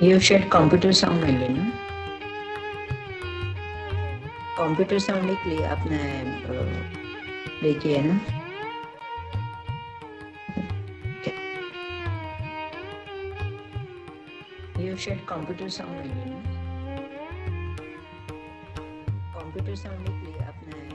You shared computer sound only, no? Computer sound ही play आपने play किया है ना? Okay. You shared computer sound only, no? Computer sound ही play आपने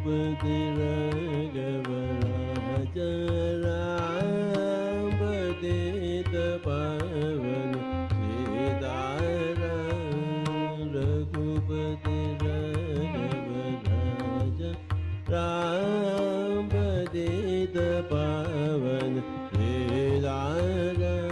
रघुपति राघव राजा राम पतित पावन सीताराम रघुपति राघव राजा राम पतित पावन सीताराम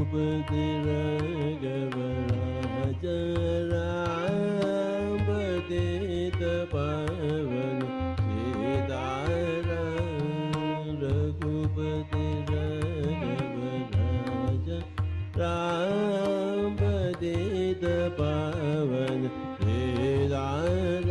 रघुपति राघव राजा राम पतित पावन सीताराम रघुपति राघव राजा राम पतित पावन Sitaram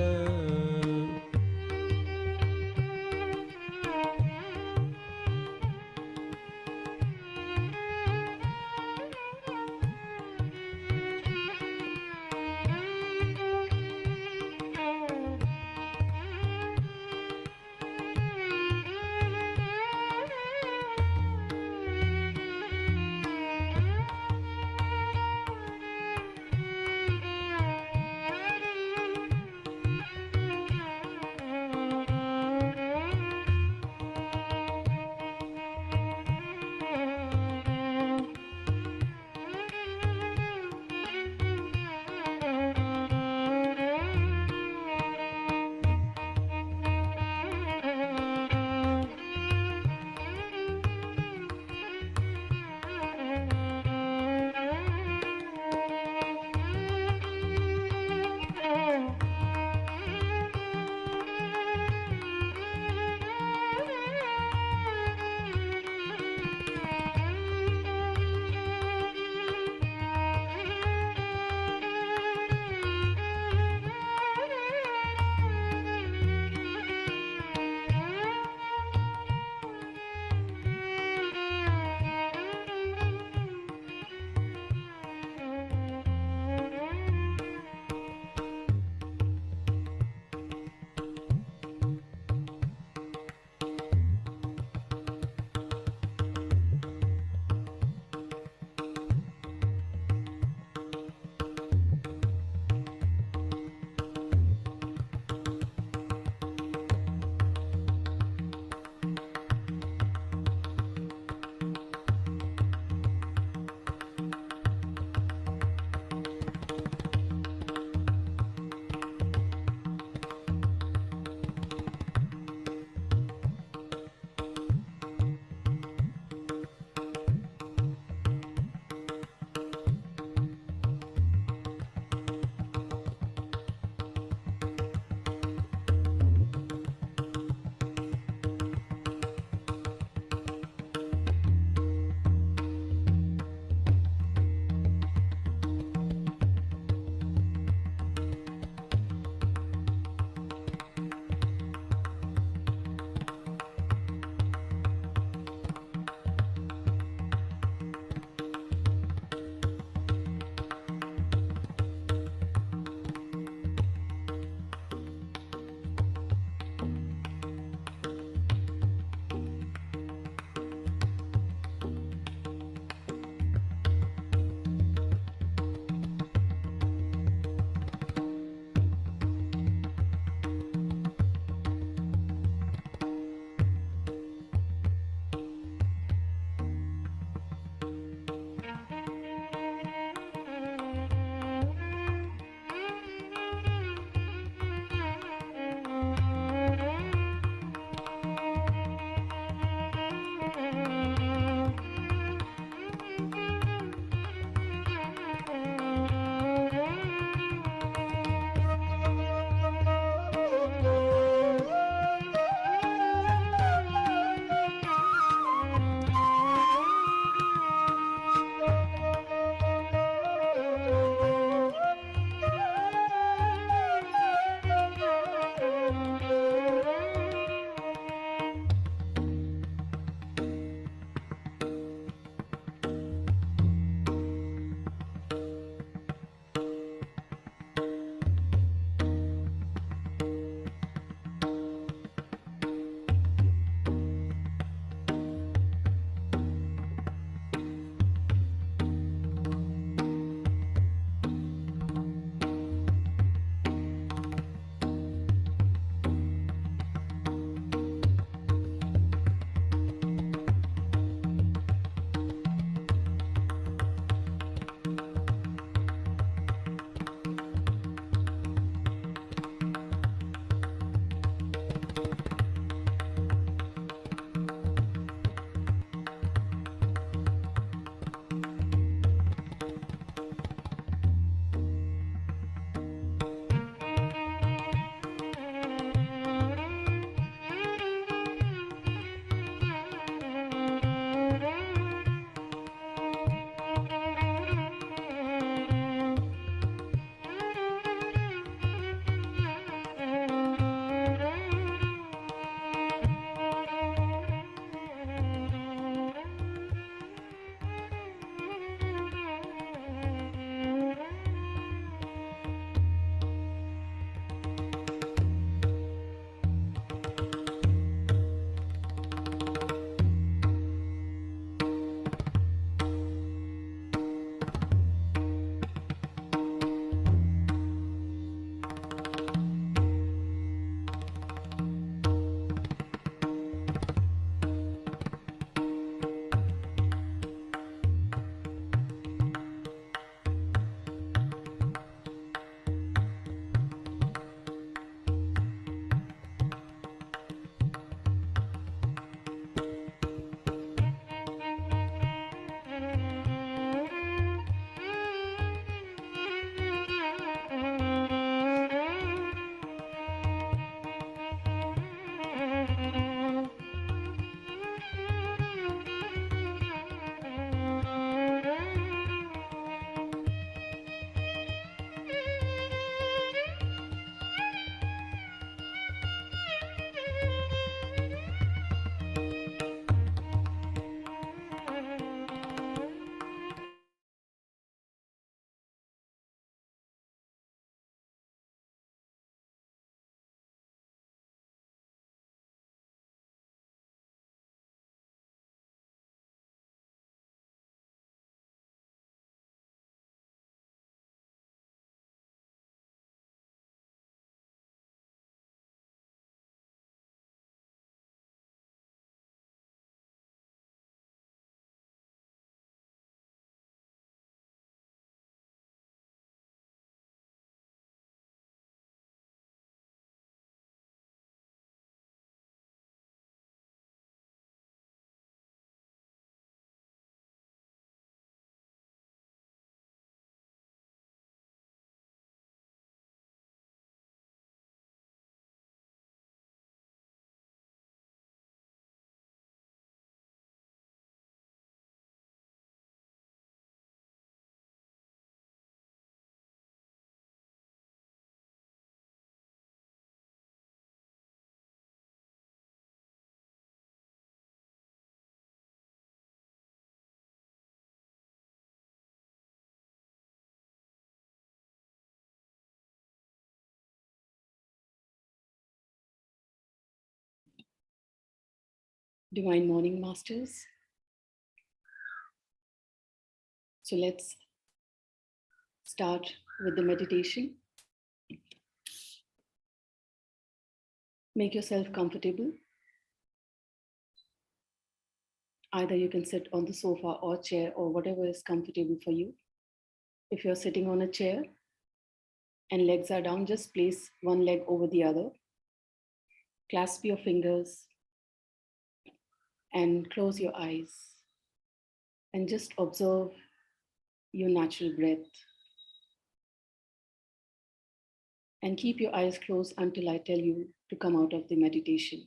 Divine Morning Masters. So let's start with the meditation. Make yourself comfortable. Either you can sit on the sofa or chair or whatever is comfortable for you. If you're sitting on a chair and legs are down, just place one leg over the other. Clasp your fingers and close your eyes and just observe your natural breath. And keep your eyes closed until I tell you to come out of the meditation.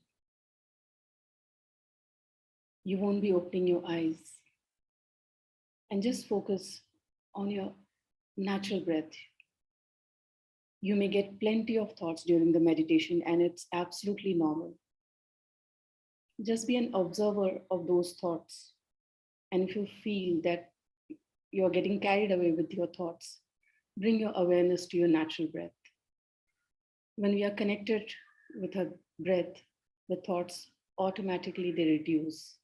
You won't be opening your eyes. And just focus on your natural breath. You may get plenty of thoughts during the meditation, and it's absolutely normal. Just be an observer of those thoughts. And if you feel that you're getting carried away with your thoughts, bring your awareness to your natural breath. When we are connected with our breath, the thoughts automatically they reduce.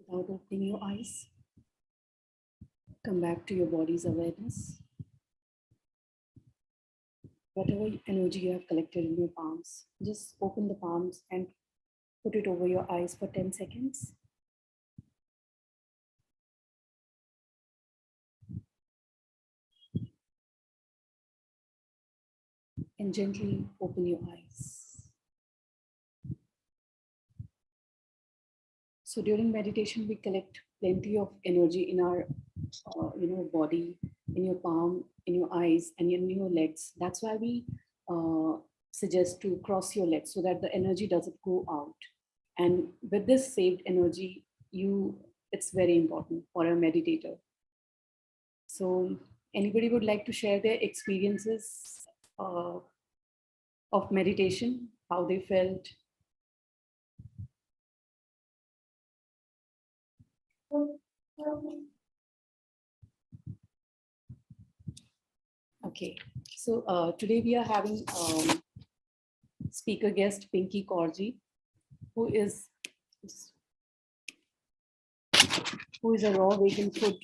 Without opening your eyes, come back to your body's awareness. Whatever energy you have collected in your palms, just open the palms and put it over your eyes for 10 seconds. And gently open your eyes. So during meditation, we collect plenty of energy in our body, in your palm, in your eyes, and in your legs. That's why we suggest to cross your legs so that the energy doesn't go out. And with this saved energy, it's very important for a meditator. So anybody would like to share their experiences of meditation, how they felt? Okay, so today we are having speaker guest Pinky Kaurji, who is a raw vegan food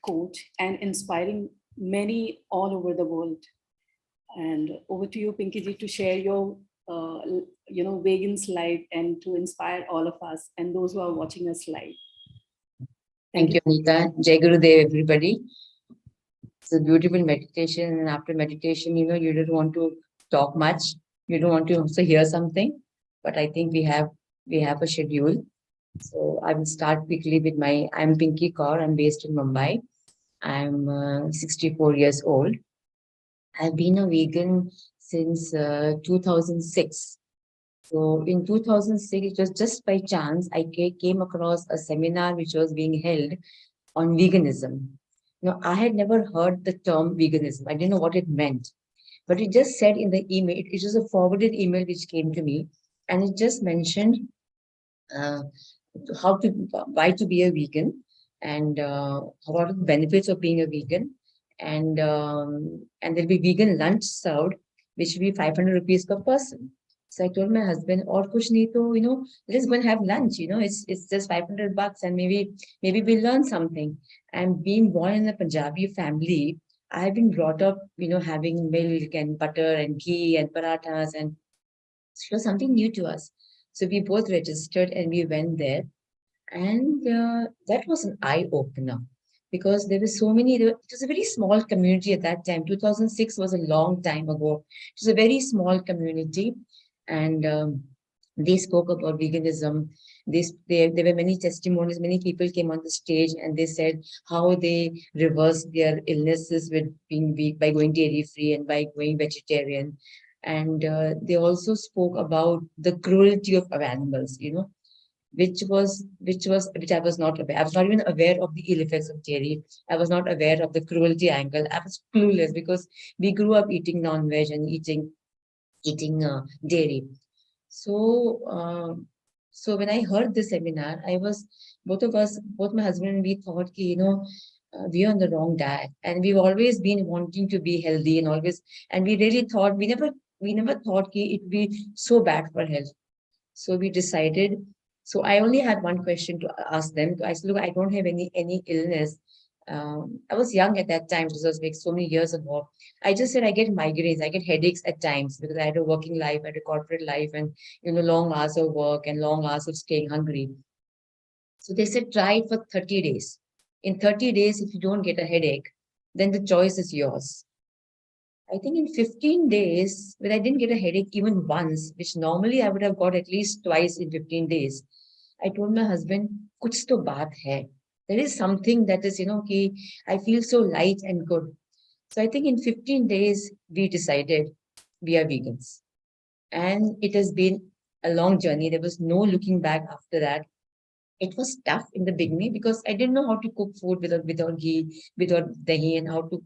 coach and inspiring many all over the world. And over to you, Pinky ji, to share your vegan's life and to inspire all of us and those who are watching us live. Thank you, Anita. Jai Gurudev, everybody. It's a beautiful meditation, and after meditation, you don't want to talk much. You don't want to also hear something, but I think we have a schedule. So I will start quickly with I'm Pinky Kaur. I'm based in Mumbai. I'm 64 years old. I've been a vegan since 2006. So in 2006, it was just by chance I came across a seminar which was being held on veganism. Now, I had never heard the term veganism. I didn't know what it meant, but it just said in the email, it was a forwarded email which came to me, and it just mentioned why to be a vegan, and what are the benefits of being a vegan, and there'll be vegan lunch served, which will be 500 rupees per person. So I told my husband, or kuch nahi to, let's go and have lunch. It's just 500 bucks, and maybe we'll learn something. And being born in a Punjabi family, I have been brought up, having milk and butter and ghee and parathas, and it was something new to us. So we both registered and we went there, and that was an eye opener, because there were so many. It was a very small community at that time. 2006 was a long time ago. It was a very small community, and they spoke about veganism. There were many testimonies. Many people came on the stage and they said how they reversed their illnesses with being weak by going dairy free and by going vegetarian. And they also spoke about the cruelty of animals, which I was not aware. I was not even aware of the ill effects of dairy. I was not aware of the cruelty angle. I was clueless because we grew up eating non-veg and eating dairy. So when I heard this seminar, both my husband and we thought, we are on the wrong diet, and we've always been wanting to be healthy, and we really thought we never thought it would be so bad for health. So we decided. So I only had one question to ask them. I said, look, I don't have any illness. I was young at that time. This was like so many years ago. I just said I get migraines, I get headaches at times because I had a working life, I had a corporate life, and long hours of work and long hours of staying hungry. So they said try it for 30 days. In 30 days, if you don't get a headache, then the choice is yours. I think in 15 days, when I didn't get a headache even once, which normally I would have got at least twice in 15 days, I told my husband, kuch to baat hai. There is something that is, I feel so light and good. So I think in 15 days, we decided we are vegans. And it has been a long journey. There was no looking back after that. It was tough in the beginning because I didn't know how to cook food without ghee, without dahi, and how to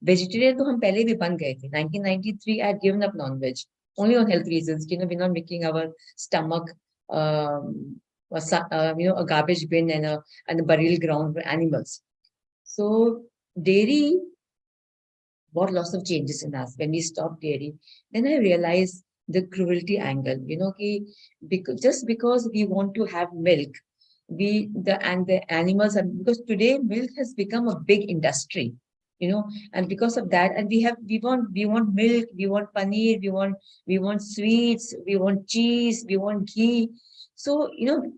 vegetarian. तो हम पहले भी बन गए थे. 1993, I had given up non-veg only on health reasons. We're not making our stomach, a garbage bin and a burial ground for animals. So dairy brought lots of changes in us when we stopped dairy. Then I realized the cruelty angle. Just because we want to have milk, and the animals are, because today milk has become a big industry, and because of that, and we want milk, we want paneer, we want sweets, we want cheese, we want ghee. So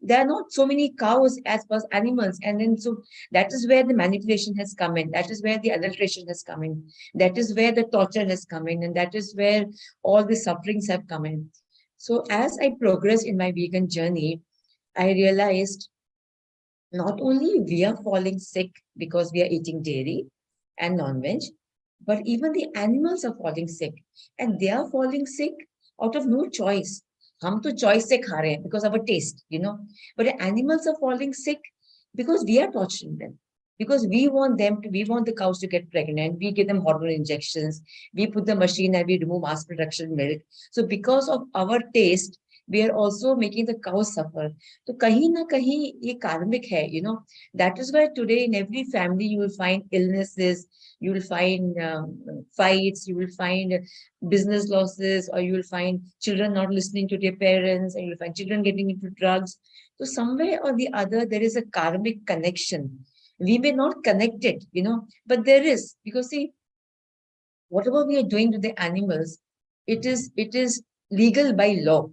there are not so many cows as per animals, and then so that is where the manipulation has come in, that is where the adulteration has come in, that is where the torture has come in, and that is where all the sufferings have come in. So as I progressed in my vegan journey, I realized not only we are falling sick because we are eating dairy and non-veg, but even the animals are falling sick, and they are falling sick out of no choice. हम तो choice से खा रहे हैं because of a taste, but the animals are falling sick because we are torturing them. Because we want the cows to get pregnant, we give them hormone injections, we put the machine and we remove mass production milk. So because of our taste, we are also making the cows suffer. So kahin na kahin ye karmic hai, That is why today in every family you will find illnesses, you will find fights, you will find business losses, or you will find children not listening to their parents, and you will find children getting into drugs. So somewhere or the other, there is a karmic connection. We may not connect it, but there is, because see, whatever we are doing to the animals, it is legal by law.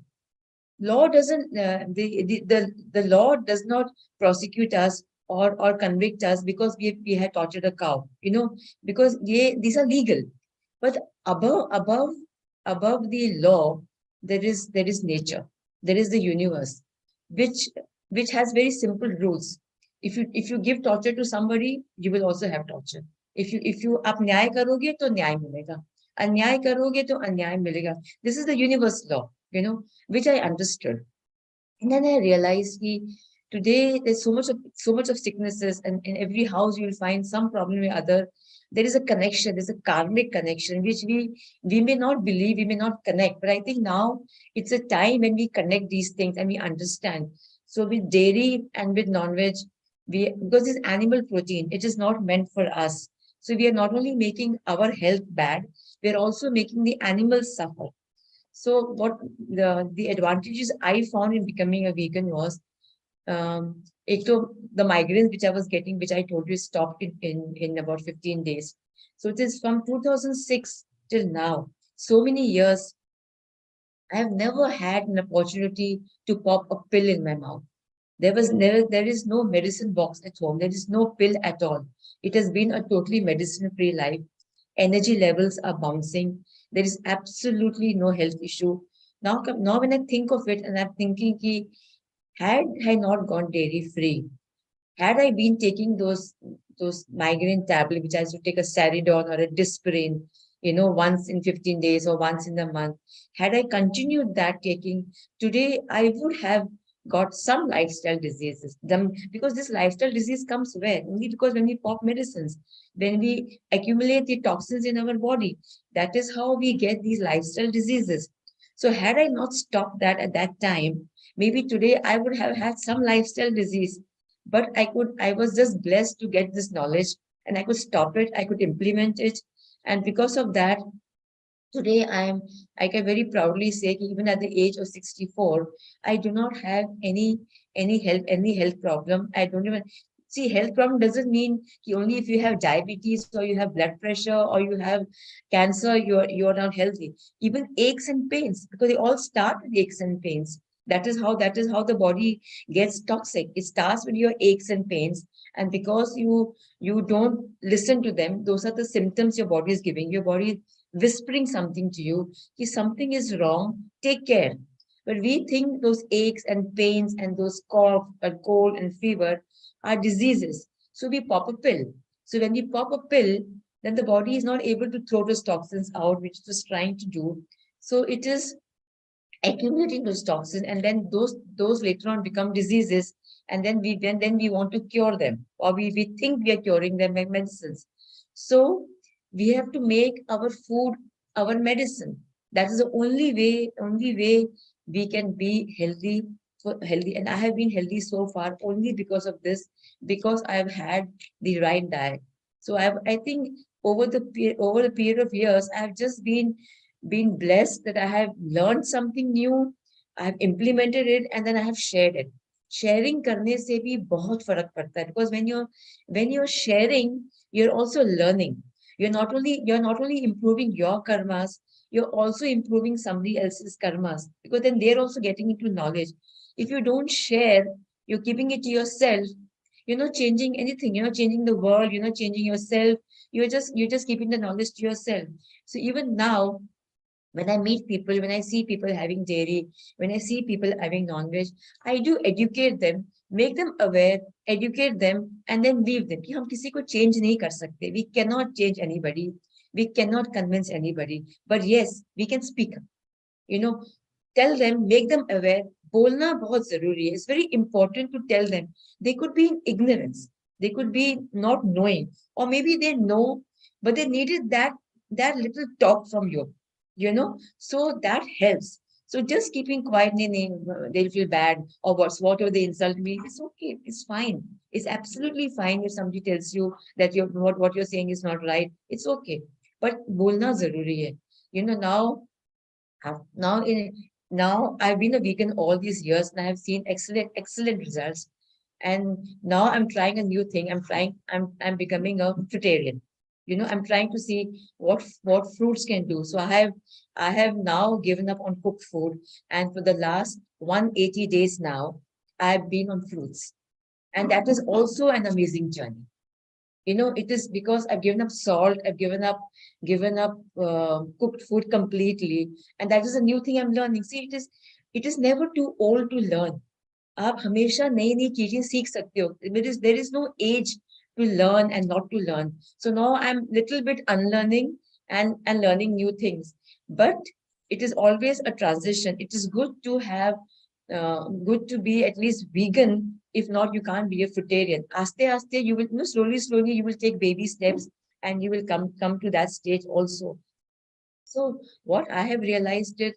Law doesn't, the law does not prosecute us or convict us because we had tortured a cow, because these are legal. But above the law, there is nature, there is the universe, which has very simple rules. If you give torture to somebody, you will also have torture. If you आप न्याय करोगे तो न्याय मिलेगा, अन्याय करोगे तो अन्याय मिलेगा. This is the universe law, which I understood. And then I realized today there's so much of sicknesses, and in every house you will find some problem or other. There is a connection, there's a karmic connection, which we may not believe, we may not connect. But I think now it's a time when we connect these things and we understand. So with dairy and with non-veg, because it's animal protein, it is not meant for us. So we are not only making our health bad, we are also making the animals suffer. So what the advantages I found in becoming a vegan was, the migraines which I was getting, which I told you stopped in about 15 days. So it is from 2006 till now, so many years, I have never had an opportunity to pop a pill in my mouth. There is no medicine box at home. There is no pill at all. It has been a totally medicine-free life. Energy levels are bouncing. There is absolutely no health issue. Now when I think of it, and I'm thinking, had I not gone dairy-free, had I been taking those migraine tablets, which I used to take a Saridon or a Dispirine, once in 15 days or once in a month, had I continued that taking, today I would have got some lifestyle diseases. Because this lifestyle disease comes where? Only because when we pop medicines, when we accumulate the toxins in our body, that is how we get these lifestyle diseases. So had I not stopped that at that time, maybe today I would have had some lifestyle disease. But I was just blessed to get this knowledge, and I could stop it, I could implement it. And because of that, today I can very proudly say, even at the age of 64, I do not have any health problem. I don't even see, health problem doesn't mean only if you have diabetes or you have blood pressure or you have cancer, you're not healthy. Even aches and pains, because they all start with aches and pains. That is how the body gets toxic. It starts with your aches and pains, and because you don't listen to them, those are the symptoms your body is giving. Your body whispering something to you, if something is wrong, take care. But we think those aches and pains and those cough and cold and fever are diseases. So we pop a pill. So when we pop a pill, then the body is not able to throw those toxins out, which it was trying to do. So it is accumulating those toxins, and then those later on become diseases. And then we want to cure them, or we think we are curing them by medicines. So we have to make our food our medicine. That is the only way we can be healthy. And I have been healthy so far only because of this, because I have had the right diet. So I think over the period of years, I have just been blessed that I have learned something new, I have implemented it, and then I have shared it. Sharing करने से भी बहुत फर्क पड़ता है, because when you're sharing, you're also learning. You're not only improving your karmas, you're also improving somebody else's karmas, because then they're also getting into knowledge. If you don't share, you're keeping it to yourself. You're not changing anything. You're not changing the world. You're not changing yourself. You're just keeping the knowledge to yourself. So even now, when I meet people, when I see people having dairy, when I see people having non-veg, I do educate them, make them aware, educate them, and then leave them. कि हम किसी को change नहीं कर सकते. We cannot change anybody. We cannot convince anybody. But yes, we can speak up. You know, tell them, make them aware. बोलना बहुत जरूरी है. It's very important to tell them. They could be in ignorance. They could be not knowing, or maybe they know, but they needed that little talk from you. So that helps. So just keeping quiet, they'll feel bad, or whatever they insult me, it's okay, it's fine. It's absolutely fine if somebody tells you that what you're saying is not right. It's okay. But bolna zaruri hai. Now I've been a vegan all these years, and I have seen excellent results. And now I'm trying a new thing. I'm becoming a fruitarian. I'm trying to see what fruits can do. So I have now given up on cooked food, and for the last 180 days now, I've been on fruits. And that is also an amazing journey. It is because I've given up salt, I've given up cooked food completely. And that is a new thing I'm learning. See, it is never too old to learn. आप हमेशा नई नई चीजें सीख सकते हो. There is no age to learn and not to learn. So now I'm little bit unlearning and learning new things. But it is always a transition. It is good to good to be at least vegan. If not, you can't be a fruitarian. Aste, you will, slowly, you will take baby steps, and you will come to that stage also. So what I have realized is,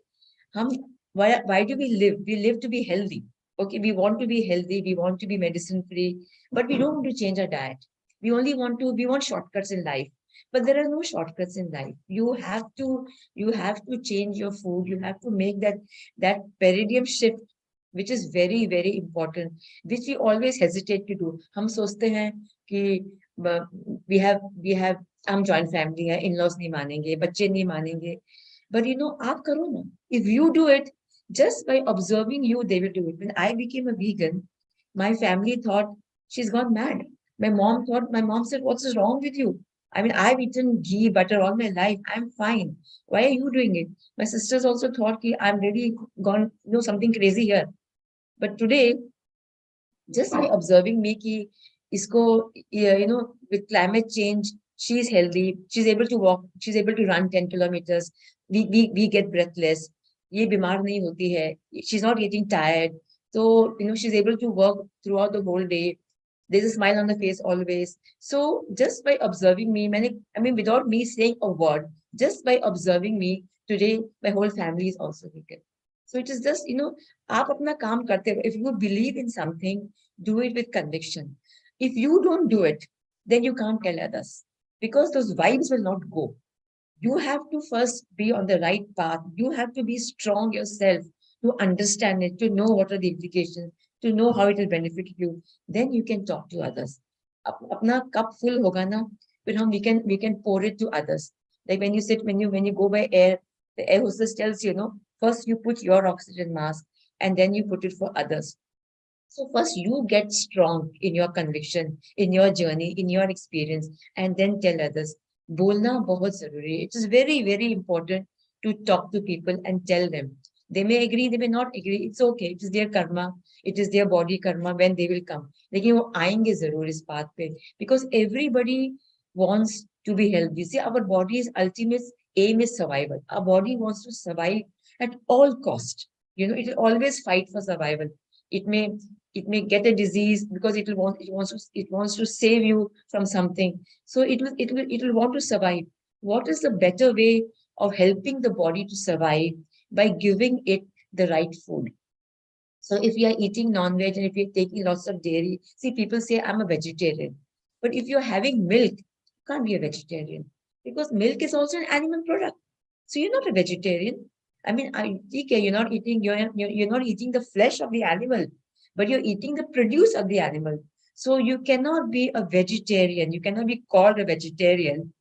why do we live? We live to be healthy. Okay, we want to be healthy, we want to be medicine free, but we don't want to change our diet. We want shortcuts in life. But there are no shortcuts in life. You have to change your food. You have to make that paradigm shift, which is very, very important, which we always hesitate to do. हम सोचते हैं कि we have हम joint family है, in-laws नहीं मानेंगे, बच्चे नहीं मानेंगे. But आप करो ना. If you do it, just by observing you, they will do it. When I became a vegan, my family thought she's gone mad. My mom said, what's wrong with you? I mean, I've eaten ghee, butter all my life. I'm fine. Why are you doing it? My sisters also thought I'm really gone, something crazy here. But today, just by observing me, with climate change, she's healthy, she's able to walk, she's able to run 10 kilometers. We get breathless. ये बीमार नहीं होती है. She's not getting tired. So, she's able to work throughout the whole day. There's a smile on the face always. So just by observing me, without me saying a word, just by observing me, today my whole family is also vegan. So it is just, आप अपना काम करते रहो. If you believe in something, do it with conviction. If you don't do it, then you can't tell others, because those vibes will not go. You have to first be on the right path. You have to be strong yourself to understand it, to know what are the implications, to know how it will benefit you. Then you can talk to others. Apna cup full hoga na, we can pour it to others. Like when you go by air, the air hostess tells you, first you put your oxygen mask, and then you put it for others. So first you get strong in your conviction, in your journey, in your experience, and then tell others. बोलना बहुत जरूरी है. It is very, very important to talk to people and tell them. They may agree, they may not agree. It's okay. It is their karma. It is their body karma when they will come. लेकिन वो आएंगे जरूर इस बात पे, because everybody wants to be healthy. See, our body's ultimate aim is survival. Our body wants to survive at all cost. It will always fight for survival. It may get a disease because it wants to save you from something. So it will want to survive. What is the better way of helping the body to survive? By giving it the right food. So if you are eating non-veg and if you're taking lots of dairy, see, people say I'm a vegetarian. But if you're having milk, you can't be a vegetarian, because milk is also an animal product. So you're not a vegetarian. I mean, you're not eating the flesh of the animal, but you're eating the produce of the animal. So you cannot be a vegetarian. You cannot be called a vegetarian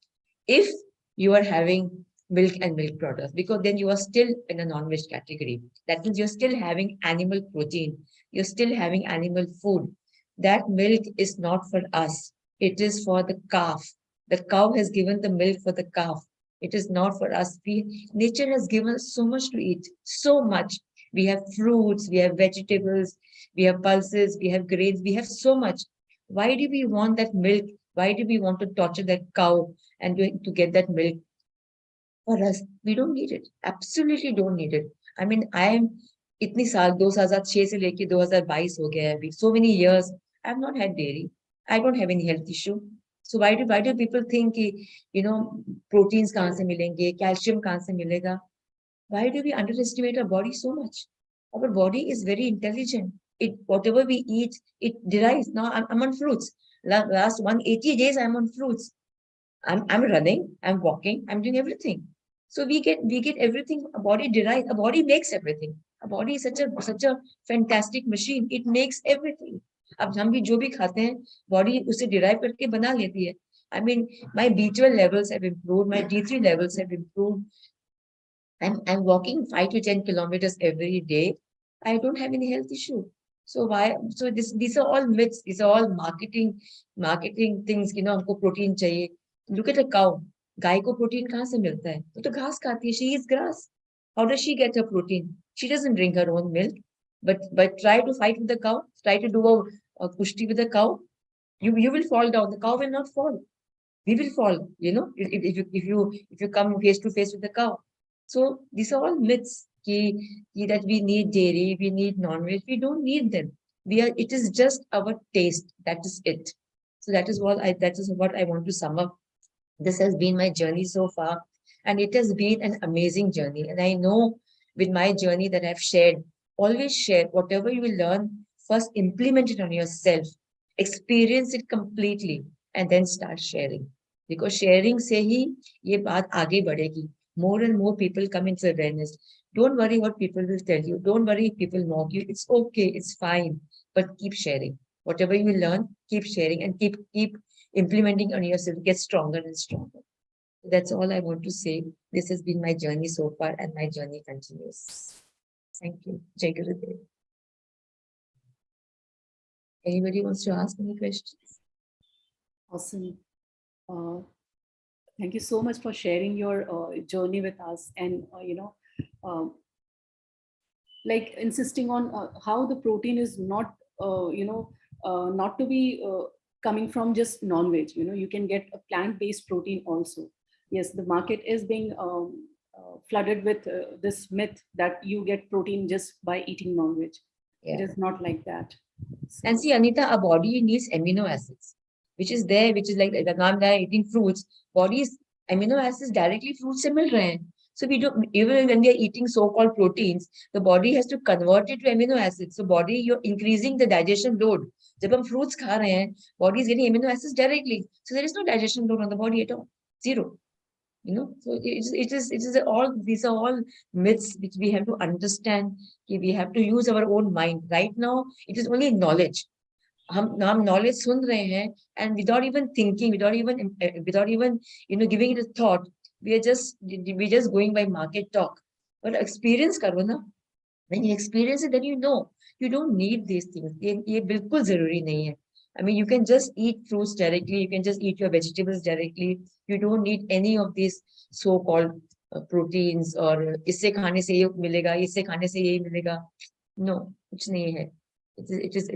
if you are having milk and milk products, because then you are still in a non-veg category. That means you're still having animal protein. You're still having animal food. That milk is not for us. It is for the calf. The cow has given the milk for the calf. It is not for us. Nature has given us so much to eat, so much. We have fruits, we have vegetables, we have pulses, we have grains, we have so much. Why do we want that milk? Why do we want to torture that cow and to get that milk? For us, we don't need it. Absolutely don't need it. I mean, I am इतनी साल 2006 से लेके 2022 हो गया है अभी. So many years, I have not had dairy. I don't have any health issue. So why do people think कि, proteins कहाँ से मिलेंगे, calcium कहाँ से मिलेगा? Why do we underestimate our body so much? Our body is very intelligent. Whatever we eat, it derives. Now I'm on fruits. Last 180 days I'm on fruits. I'm running, I'm walking, I'm doing everything. So we get everything. A body derives. A body makes everything. A body is such a fantastic machine. It makes everything. अब हम भी जो भी खाते हैं, body उसे derive करके बना लेती है. I mean, my B12 levels have improved. My D3 levels have improved. I'm walking 5 to 10 kilometers every day. I don't have any health issue. So why? So these are all myths. These are all marketing things. हमको protein चाहिए. Look at a cow. गाय को protein कहाँ से मिलता है? वो तो घास खाती है. She eats grass. How does she get her protein? She doesn't drink her own milk. But try to fight with the cow. Try to do a kushti with the cow. You will fall down. The cow will not fall. We will fall. If you come face to face with the cow. So these are all myths that we need dairy, we need non-veg. We don't need them. It is just our taste. That is it. So that is what I want to sum up. This has been my journey so far, and it has been an amazing journey. And I know with my journey that I've shared, always share whatever you will learn. First, implement it on yourself, experience it completely, and then start sharing. Because sharing से ही ये बात आगे बढ़ेगी. More and more people come into awareness. Don't worry what people will tell you. Don't worry if people mock you. It's okay. It's fine. But keep sharing. Whatever you learn, keep sharing and keep implementing on yourself. Get stronger and stronger. That's all I want to say. This has been my journey so far, and my journey continues. Thank you. Jai Gurudev. Anybody wants to ask any questions? Awesome. Thank you so much for sharing your journey with us, and like insisting on how the protein is not not to be coming from just non-veg. You can get a plant-based protein also. Yes, the market is being flooded with this myth that you get protein just by eating non-veg. It is not like that. So, and see, Anita, our body needs amino acids, which is there, which is like now I'm eating fruits. Body's amino acids directly fruits se mil rahe hain. So we don't, even when we are eating so-called proteins, the body has to convert it to amino acids. So body, you're increasing the digestion load. जब हम fruits खा रहे हैं, body is getting amino acids directly. So there is no digestion load on the body at all. Zero. So these are all myths which we have to understand. We have to use our own mind. Right now, it is only knowledge. हम knowledge सुन रहे हैं, and without even thinking, without even giving it a thought, we're just going by market talk. But experience करो ना. When you experience it, then you know you don't need these things. ये बिल्कुल जरूरी नहीं है. I mean, you can just eat fruits directly. You can just eat your vegetables directly. You don't need any of these so-called proteins or इससे खाने से ये मिलेगा, इससे खाने से ये मिलेगा. No, कुछ नहीं है.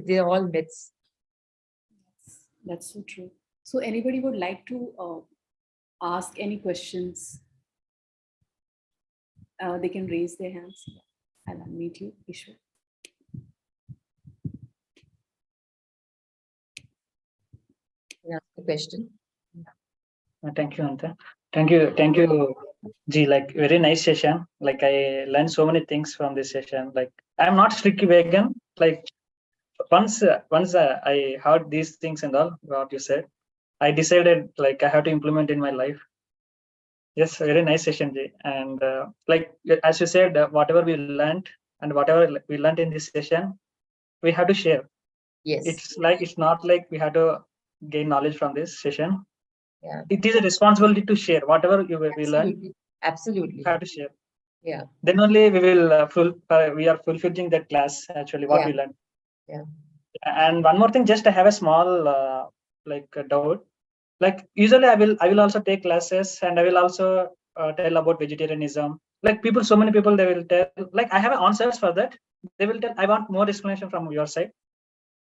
They're all myths. That's so true. So anybody would like to ask any questions? They can raise their hands. I'll unmute you, Ishwar. Ask the question. Thank you, Anta. Thank you, Ji. Like, very nice session. Like, I learned so many things from this session. Like, I'm not strictly vegan. Like, once I heard these things and all what you said, I decided like I have to implement in my life. Yes, very nice session, Ji. And like as you said, whatever we learned and whatever we learned in this session, we have to share. Yes. It's not like we have to gain knowledge from this session. Yeah. It is a responsibility to share whatever we learn. Absolutely. Absolutely. We have to share. Yeah. Then only we will we are fulfilling that class actually what we learned. Yeah. And one more thing, just I have a small doubt. Like usually I will also take classes and I will also tell about vegetarianism. Like so many people, they will tell, like I have answers for that. They will tell, I want more explanation from your side.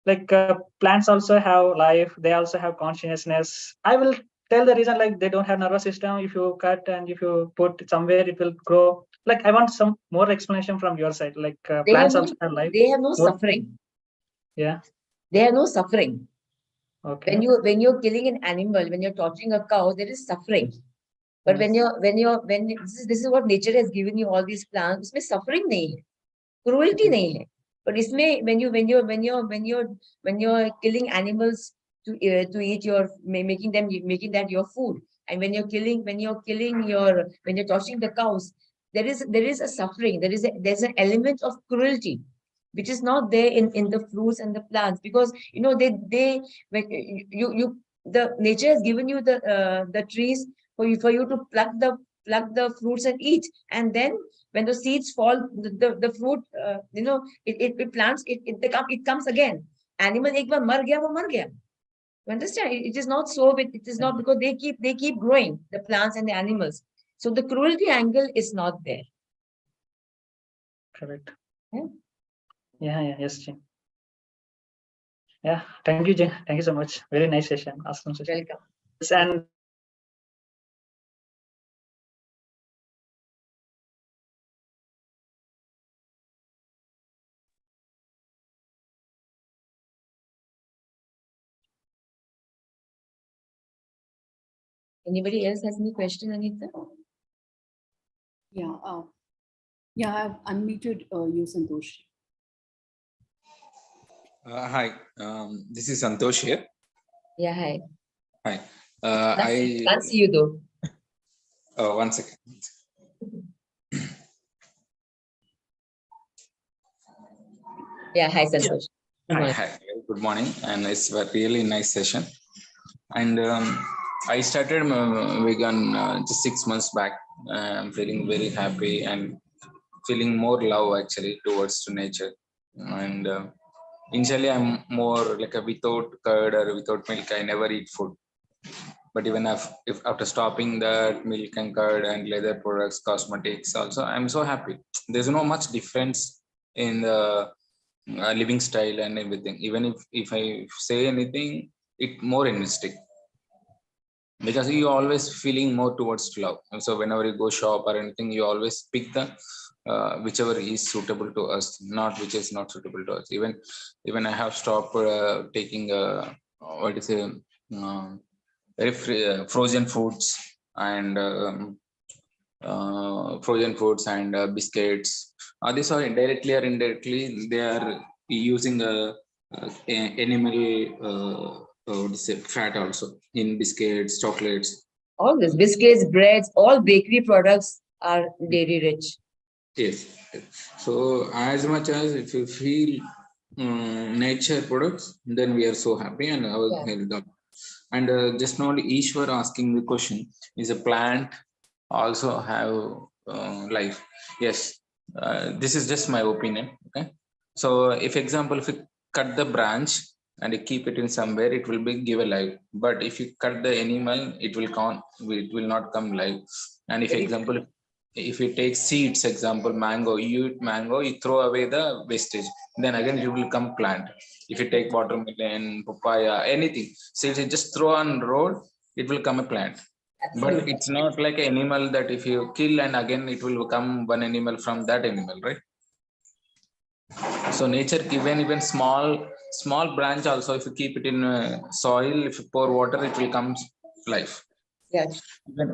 Like plants also have life, they also have consciousness. I will tell the reason, like they don't have nervous system. If you cut and if you put it somewhere, it will grow. Like I want some more explanation from your side. Like plants also have life. They have no suffering. Yeah. They have no suffering. Okay. When you're killing an animal, when you're torturing a cow, there is suffering. But Yes. when this is what nature has given you, all these plants, उसमें suffering नहीं है, cruelty नहीं है. But इसमें when you're killing animals to eat making that your food, and when you're torturing the cows, there is a suffering. There's an element of cruelty, which is not there in the fruits and the plants, because the nature has given you the trees for you to pluck the fruits and eat, and then when the seeds fall, the fruit, it plants, it comes again. Animal एक बार मर गया, वो मर गया. You understand? It is not so. It is not, because they keep growing, the plants and the animals. So the cruelty angle is not there. Correct. Yeah. Yes, Jane. Yeah, thank you, Jane. Thank you so much. Very nice session. Awesome session. Welcome. And Anybody else has any question, Anita? Yeah. I've unmuted you, Santosh. Hi, this is Santosh here. Yeah, hi. Hi. Can't see you though. Oh, 1 second. Yeah, hi, Santosh. Hi. Good morning, and it's a really nice session. And I started vegan just 6 months back. I'm feeling very happy and feeling more love actually towards to nature. And initially, I'm more like a without curd or without milk. I never eat food. But even if after stopping that milk and curd and leather products, cosmetics, also I'm so happy. There's no much difference in the living style and everything. Even if I say anything, it more realistic, because you always feeling more towards love. And so whenever you go shop or anything, you always pick the whichever is suitable to us, not which is not suitable to us. Even I have stopped taking what is it, very frozen foods and biscuits. These are directly or indirectly they are using animal fat also in biscuits, chocolates. All this biscuits, breads, all bakery products are dairy rich. Yes. So as much as if you feel nature products, then we are so happy and our health. And just now Ishwar asking the question, is a plant also have life? Yes. This is just my opinion. Okay. So if example, if you cut the branch and you keep it in somewhere, it will be give a life. But if you cut the animal, it will not come live. And if example, if you take seeds, example mango, you eat mango, you throw away the wastage, then again it will come plant. If you take watermelon, papaya, anything, seeds, you just throw on road, it will come a plant. Absolutely. But it's not like an animal that if you kill and again it will become one animal from that animal, right? So nature given even small branch also, if you keep it in soil, if you pour water, it will come life. Yes.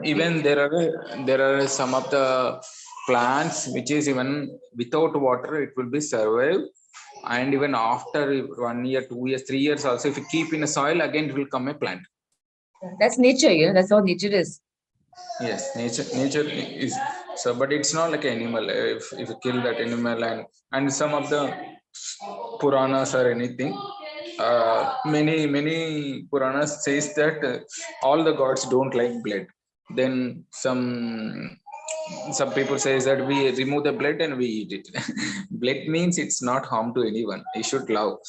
Even there are some of the plants which is even without water it will be survive, and even after 1 year, 2 years, 3 years also, if you keep in a soil, again it will come a plant. That's nature, that's how nature is. Yes, nature is so, but it's not like an animal. If you kill that animal and some of the Puranas or anything. Many Puranas says that all the gods don't like blood. Then some people says that we remove the blood and we eat it. Blood means it's not harm to anyone. You should love.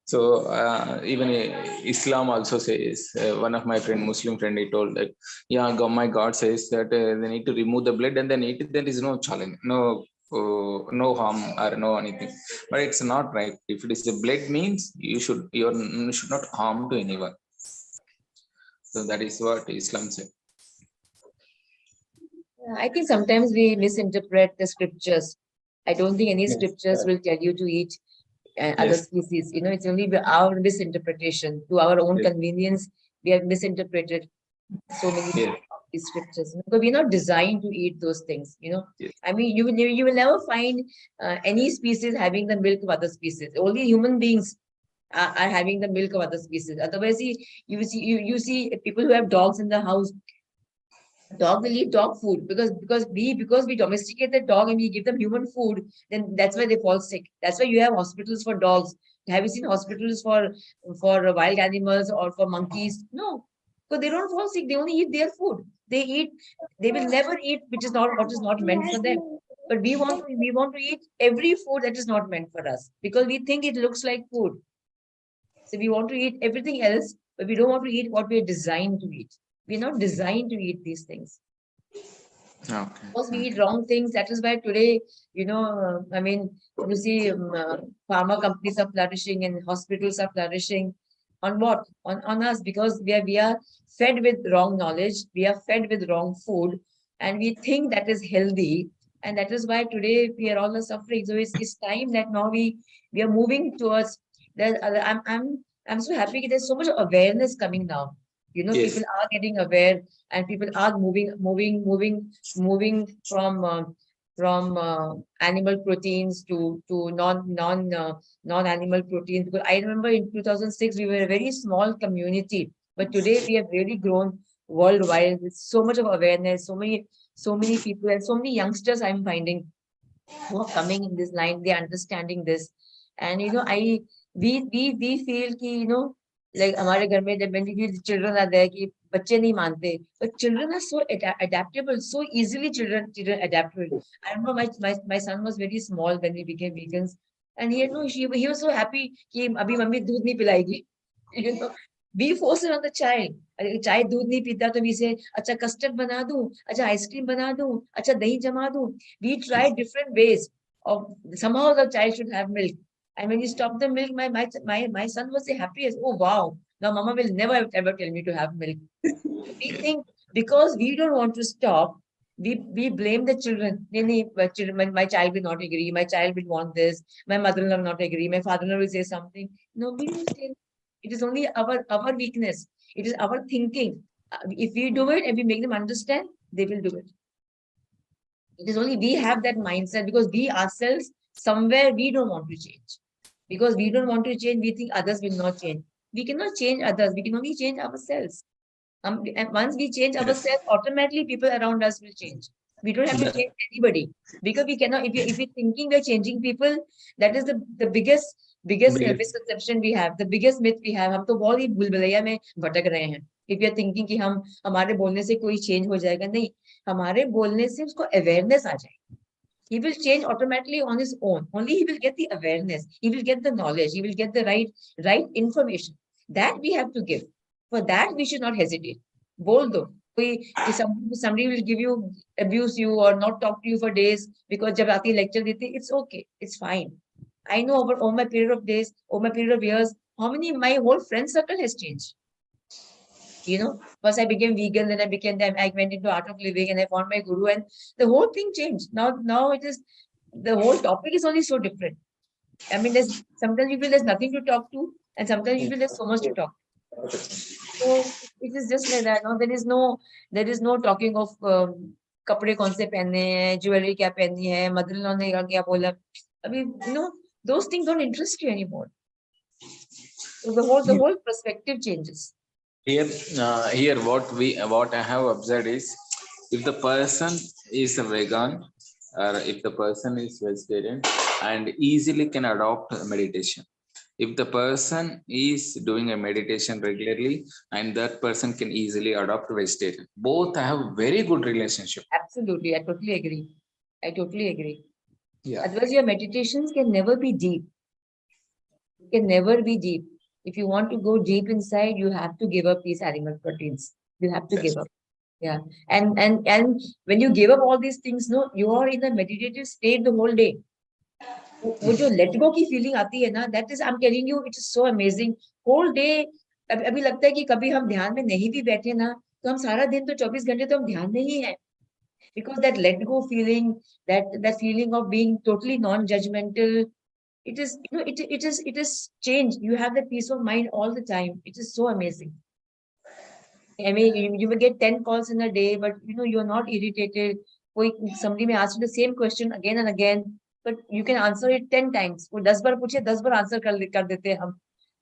So even Islam also says, one of my Muslim friend, he told that, yeah, my God says that they need to remove the blood and then eat it. There is no challenge, no harm or no anything. But it's not right. If it is the blood means you should not harm to anyone. So that is what Islam said. I think sometimes we misinterpret the scriptures. I don't think any Yes. scriptures will tell you to eat other Yes. species. It's only our misinterpretation. To our own Yes. convenience, we have misinterpreted so many Yes. these scriptures. Because we're not designed to eat those things. Yes. I mean, you will never find any species having the milk of other species. Only human beings are having the milk of other species. Otherwise, you see people who have dogs in the house. Dog will eat dog food because we domesticate the dog and we give them human food, then that's why they fall sick. That's why you have hospitals for dogs. Have you seen hospitals for wild animals or for monkeys? No, because they don't fall sick. They only eat their food. They will never eat what is not meant for them. But we want to eat every food that is not meant for us because we think it looks like food. So we want to eat everything else, but we don't want to eat what we are designed to eat. We're not designed to eat these things. Okay. Because we eat wrong things. That is why today, I mean, you see pharma companies are flourishing and hospitals are flourishing. On what? On us, because we are fed with wrong knowledge. We are fed with wrong food and we think that is healthy. And that is why today we are all suffering. So it's time that now we are moving towards that. I'm so happy there's so much awareness coming now. Yes. People are getting aware and people are moving from animal proteins to non-animal proteins. Because I remember in 2006 we were a very small community, but today we have really grown worldwide with so much of awareness, so many people and so many youngsters I'm finding who are coming in this line. They're understanding this, and we feel ki, like हमारे घर में when children are there कि बच्चे नहीं मानते, but children are so adaptable, so easily children adaptable. I remember my son was very small when we became vegans, and he was so happy कि अभी mummy दूध नहीं पिलाएगी. We force it on the child. चाय दूध नहीं पीता तो we say अच्छा custard बना दूं, अच्छा ice cream बना दूं, अच्छा दही जमा दूं. We try different ways of somehow the child should have milk. And when you stop the milk, my son was the happiest. Oh wow! Now mama will never ever tell me to have milk. We think because we don't want to stop, we blame the children. My child will not agree. My child will want this. My mother-in-law will not agree. My father-in-law will say something. No, we don't say. It is only our weakness. It is our thinking. If we do it and we make them understand, they will do it. It is only we have that mindset because we ourselves somewhere we don't want to change. Because we don't want to change, we think others will not change. We cannot change others. We can only change ourselves. And once we change ourselves, automatically people around us will change. We don't have to change anybody because we cannot. If we're thinking we're changing people, that is the biggest misconception we have, the biggest myth we have. हम तो बहुत ही भूल-भुलैया में भटक रहे हैं. If we are thinking कि हम हमारे बोलने से कोई change हो जाएगा, नहीं, हमारे बोलने से उसको awareness आ जाएगी. He will change automatically on his own. Only he will get the awareness. He will get the knowledge. He will get the right information. That we have to give. For that, we should not hesitate. Bol do. Somebody will abuse you or not talk to you for days because जब आती lecture देती, it's okay. It's fine. I know over my period of days, over my period of years, how many my whole friend circle has changed. First I became vegan, then I went into art of living and I found my guru and the whole thing changed. Now it is, the whole topic is only so different. I mean, sometimes you feel there's nothing to talk to and sometimes you feel there's so much to talk. So it is just like that. No, there is no talking of kapde kaun se pehne hai, jewelry kya pehni hai, mother-in-law ne kya bola. I mean, those things don't interest you anymore. So the whole perspective changes. Here, what I have observed is, if the person is a vegan, or if the person is vegetarian and easily can adopt meditation. If the person is doing a meditation regularly and that person can easily adopt vegetarian, both have very good relationship. Absolutely. I totally agree. I totally agree. Yeah. Otherwise, your meditations can never be deep. It can never be deep. If you want to go deep inside, you have to give up these animal proteins. You have to Yes. give up. Yeah. And when you give up all these things, no, you are in a meditative state the whole day. वो जो let go की feeling आती है ना, that is, I'm telling you, it is so amazing. Whole day, अभी लगता है कि कभी हम ध्यान में नहीं भी बैठे ना, तो हम सारा दिन तो 24 घंटे तो हम ध्यान में ही है. Because that let go feeling, that feeling of being totally non-judgmental, it is, you know, it is change. You have that peace of mind all the time. It is so amazing. I mean, you may get 10 calls in a day, but you know, you're not irritated. Somebody may ask you the same question again and again, but you can answer it 10 times. वो 10 बार पूछे 10 बार answer कर देते हैं हम.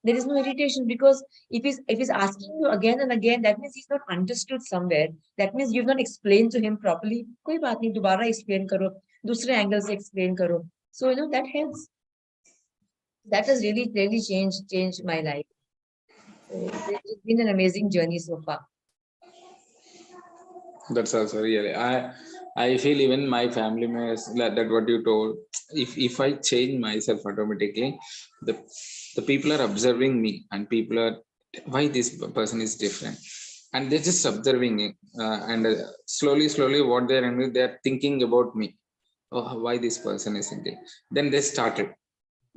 There is no irritation, because if he's asking you again and again, that means he's not understood somewhere. That means you've not explained to him properly. कोई बात नहीं, दोबारा explain करो, दूसरे angle से explain करो. So you know that helps. That has really changed my life. It's been an amazing journey so far. That's also really. I feel even my family members, that what you told. If I change myself automatically, the people are observing me and people are, why this person is different, and they're just observing it, and slowly what they're thinking about me. Oh, why this person is thinking? Then they started.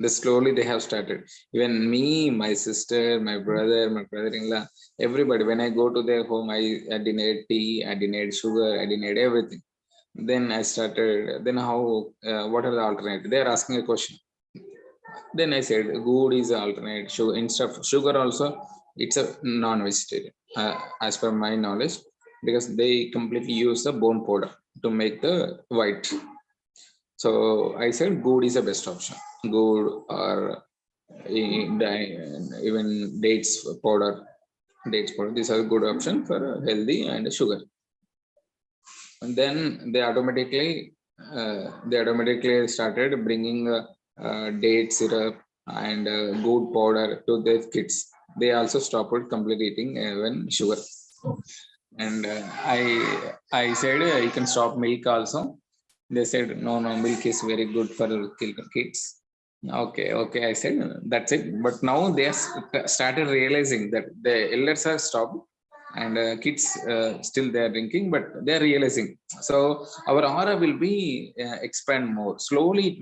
Slowly they have started. Even me, my sister, my brother, my brother-in-law, everybody. When I go to their home, I denied tea, I denied sugar, I denied everything. Then I started. Then how? What are the alternatives? They are asking a question. Then I said, good is the alternate. Sugar, instead of sugar also, it's a non-vegetarian, as per my knowledge, because they completely use the bone powder to make the white. So I said, good is the best option. Good, or even dates powder. These are good option for healthy and sugar. And then they automatically started bringing date syrup and good powder to their kids. They also stopped completely eating even sugar. And I said, you can stop milk also. They said, no, milk is very good for kids. Okay. I said, that's it. But now they started realizing that the elders are stopped and kids still they are drinking, but they are realizing. So our aura will be expand more. Slowly it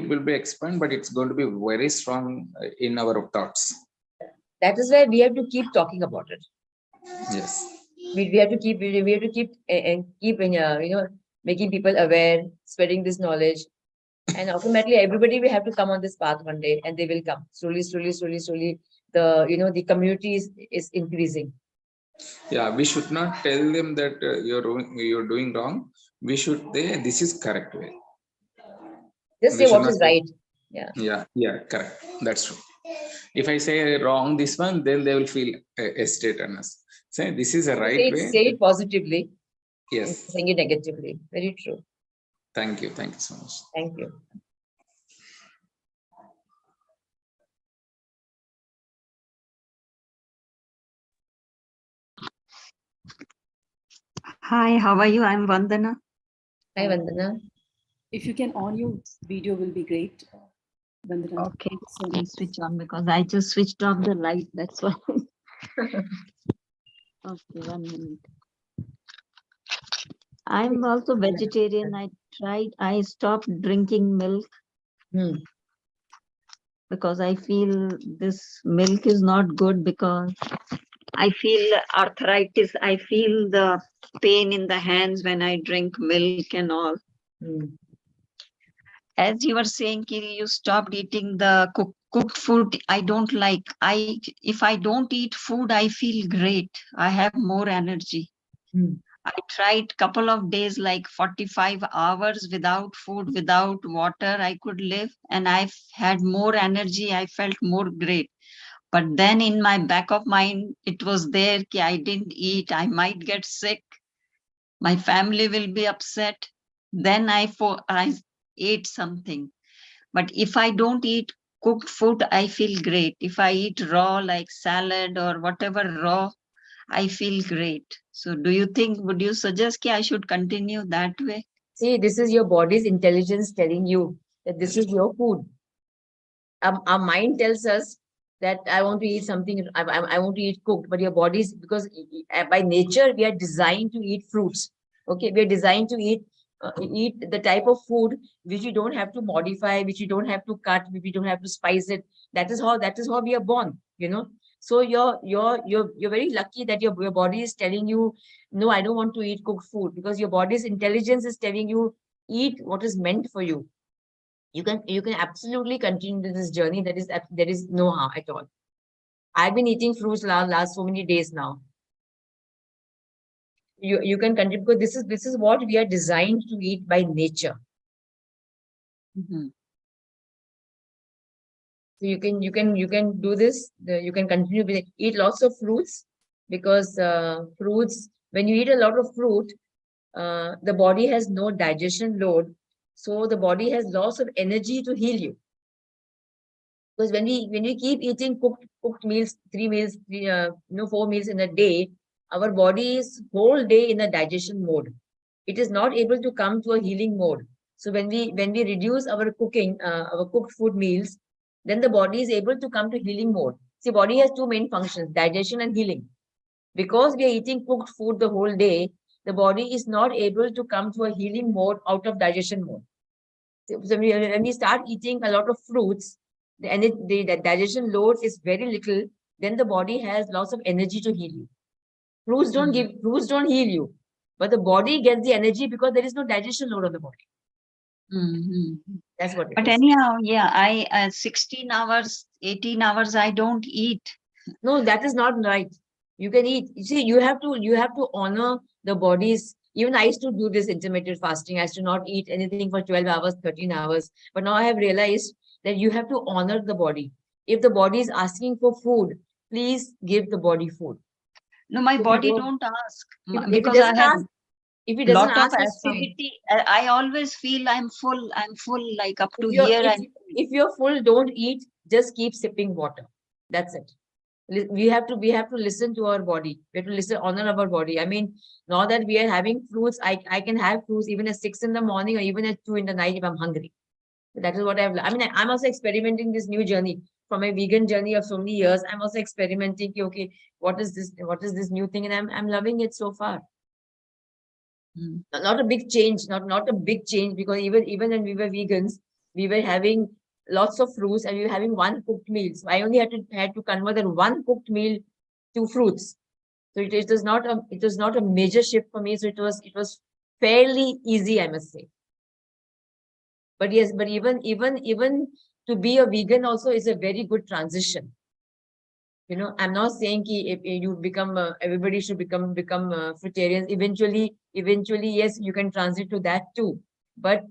will be expand, but it's going to be very strong in our thoughts. That is why we have to keep talking about it. Yes. We have to keep making people aware, spreading this knowledge, and ultimately everybody will have to come on this path one day, and they will come slowly. The community is increasing. Yeah, we should not tell them that you're doing wrong. We should say this is correct way. Just say what is right. Yeah, correct. That's true. If I say wrong this one, then they will feel hesitate on us. Say this is a right way. Say it positively. Yes. Saying it negatively. Very true. Thank you so much. Thank you. Hi, how are you? I'm Vandana. Hi, Vandana. If you can on your video will be great. Vandana. Okay, so let me switch on because I just switched off the light. That's why. Okay, 1 minute. I'm also vegetarian. I stopped drinking milk because I feel this milk is not good, because I feel arthritis. I feel the pain in the hands when I drink milk and all. As you were saying, Kiri, you stopped eating the cooked food. I don't like. If I don't eat food, I feel great. I have more energy. I tried couple of days, like 45 hours without food, without water, I could live, and I had more energy. I felt more great. But then in my back of mind, it was there that I didn't eat. I might get sick. My family will be upset. then I ate something. But if I don't eat cooked food, I feel great. If I eat raw, like salad or whatever raw, I feel great. So do you think, would you suggest that I should continue that way? See, this is your body's intelligence telling you that this is your food. Our mind tells us that I want to eat something, I want to eat cooked, but your body's, because by nature, we are designed to eat fruits. Okay, we are designed to eat the type of food which you don't have to modify, which you don't have to cut, which you don't have to spice it. That is how we are born, you know. So you're very lucky that your body is telling you, no, I don't want to eat cooked food, because your body's intelligence is telling you, eat what is meant for you. You can absolutely continue this journey. There is no harm at all. I've been eating fruits last so many days now. You can continue, because this is what we are designed to eat by nature. Mm-hmm. So you can do this. You can continue with it. Eat lots of fruits, because fruits, when you eat a lot of fruit, the body has no digestion load, so the body has lots of energy to heal you. Because when we keep eating cooked meals, 3 meals, 4 meals in a day, our body is whole day in a digestion mode. It is not able to come to a healing mode. So when we reduce our cooking, our cooked food meals, then the body is able to come to healing mode. See, body has two main functions: digestion and healing. Because we are eating cooked food the whole day, the body is not able to come to a healing mode out of digestion mode. So when we start eating a lot of fruits, the digestion load is very little, then the body has lots of energy to heal you. Fruits don't heal you, but the body gets the energy because there is no digestion load on the body. Mm-hmm. That's what it but is. anyhow, yeah, I 16 hours, 18 hours, I don't eat. No, that is not right. You can eat. You see, you have to honor the body's. Even I used to do this intermittent fasting. I used to not eat anything for 12 hours, 13 hours. But now I have realized that you have to honor the body. If the body is asking for food, please give the body food. No, my If body don't ask, if it because I doesn't have ask, if it doesn't lot of ask, it's fine. acidity. I always feel I'm full, like up to If you're here. if you're full, don't eat. Just keep sipping water. That's it. We have to listen to our body. We have to honor our body. I mean, now that we are having fruits, I can have fruits even at 6 in the morning or even at 2 in the night if I'm hungry. That is what I'm also experimenting this new journey from a vegan journey of so many years. I'm also experimenting. Okay, what is this new thing? And I'm loving it so far. Not a big change, not a big change, because even when we were vegans, we were having lots of fruits and we were having one cooked meal. So I only had to convert that one cooked meal to fruits. So it was not a major shift for me. So it was fairly easy, I must say. But yes, but even to be a vegan also is a very good transition. You know, I'm not saying if you become everybody should become fruitarians. Eventually, yes, you can transit to that too. But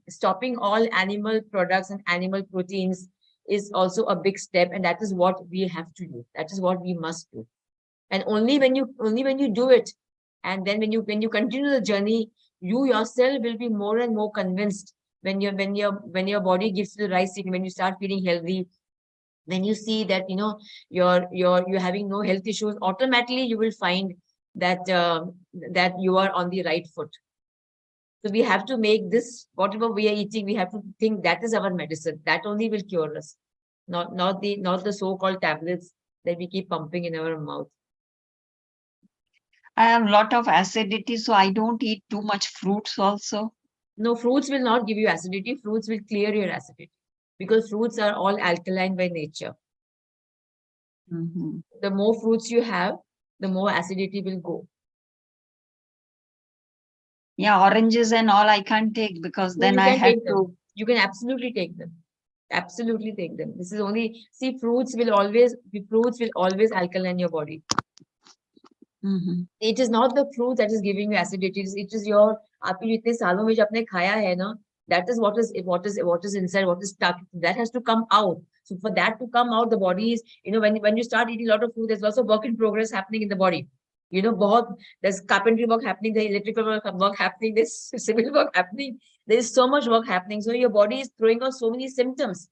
stopping all animal products and animal proteins is also a big step, and that is what we have to do. That is what we must do. And only when you do it, and then when you continue the journey, you yourself will be more and more convinced. When your body gives you the right signal, when you start feeling healthy, when you see that you're having no health issues, automatically you will find that that you are on the right foot. So we have to make this, whatever we are eating, we have to think that is our medicine. That only will cure us, not the so-called tablets that we keep pumping in our mouth. I have a lot of acidity, so I don't eat too much fruits also. No, fruits will not give you acidity. Fruits will clear your acidity, because fruits are all alkaline by nature. The more fruits you have, the more acidity will go. Yeah, oranges and all I can't take, because then I had to. You can absolutely take them. Absolutely take them. This is only, see, fruits will always alkaline your body. It is not the fruit that is giving you acidity. It is your, आपने इतने सालों में जो आपने खाया है ना, that is what is inside, what is stuck. That has to come out. So for that to come out, the body is, when you start eating a lot of food, there's lots of work in progress happening in the body. You know, there's carpentry work happening, there's electrical work happening, there's civil work happening. There's so much work happening. So your body is throwing out so many symptoms.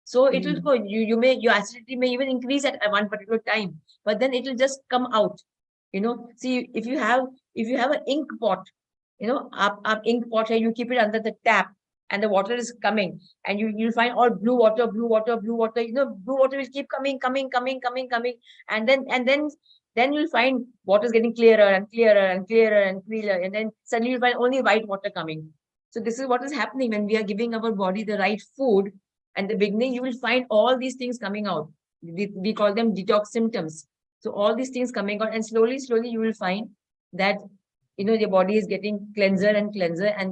So it will go, your acidity may even increase at one particular time, but then it will just come out. You know, see, if you have an ink pot, you know, up ink pot here, you keep it under the tap and the water is coming, and you'll find all blue water, you know, blue water will keep coming. And then you'll find water is getting clearer and clearer, and then suddenly you'll find only white water coming. So this is what is happening when we are giving our body the right food. At the beginning, you will find all these things coming out. We call them detox symptoms. So all these things coming out, and slowly you will find that, you know, your body is getting cleanser, and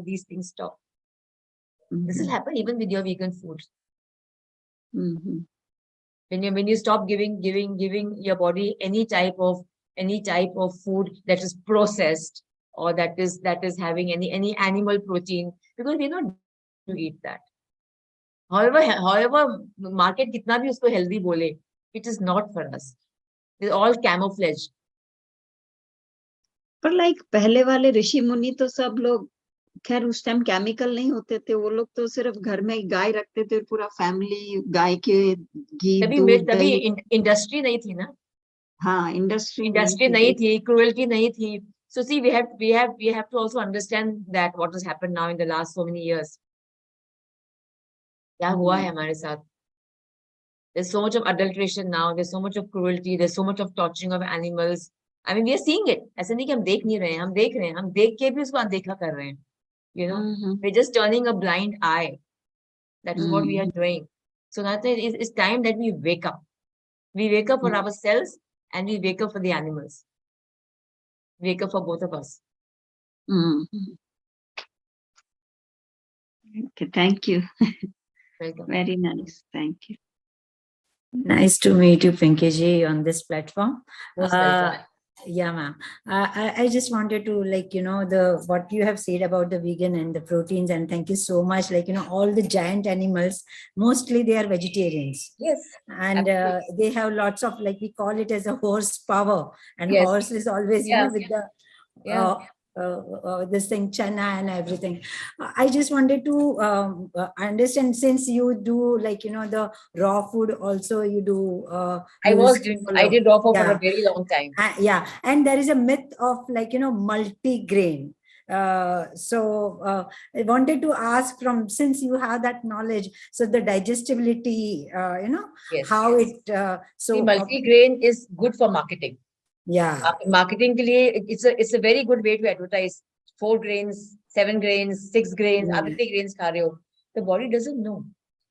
these things stop. This will happen even with your vegan food. When you stop giving your body any type of food that is processed, or that is having any animal protein, because we're not to eat that. However, market kitna bhi usko healthy bole, it is not for us. It's all camouflage. पर like पहले वाले ऋषि मुनि तो सब लोग, खैर उस time chemical नहीं होते थे, वो लोग तो सिर्फ घर में गाय रखते थे, पूरा फैमिली गाय के घी दूध तभी इंडस्ट्री नहीं थी ना. हाँ, इंडस्ट्री नहीं थी, क्रुएल्टी नहीं थी. So see, we have to also understand that what has happened now in the last so many years. क्या हुआ है हमारे साथ? There's so much of adulteration now. There's so much of cruelty. There's so much of torturing of animals. I mean, we are seeing it. ऐसे नहीं कि हम देख नहीं रहे हैं, हम देख रहे हैं. हम देख के भी उसको अनदेखा कर रहे हैं. You know, we're just turning a blind eye. That is what we are doing. So that's it's time that we wake up. We wake up for ourselves, and we wake up for the animals. Wake up for both of us. Okay, thank you. Welcome. Very nice. Thank you. Nice to meet you, Pinky ji, on this platform. Most welcome. Yeah, ma'am. I just wanted to, like, you know, what you have said about the vegan and the proteins, and thank you so much. Like, you know, all the giant animals, mostly they are vegetarians. Yes. And they have lots of, like, we call it as a horse power, and Yes. horse is always, you know, with the this thing, chana and everything. I just wanted to understand, since you do, like, you know, the raw food also, you do. I did raw food for a very long time. Yeah, and there is a myth of, like, you know, multi-grain. So I wanted to ask, from, since you have that knowledge, so the digestibility, you know, Yes. how it. See, multi-grain is good for marketing. Yeah. Marketing ke liye, it's a very good way to advertise. 4 grains, 7 grains, 6 grains, other grains kha rahe ho. The body doesn't know.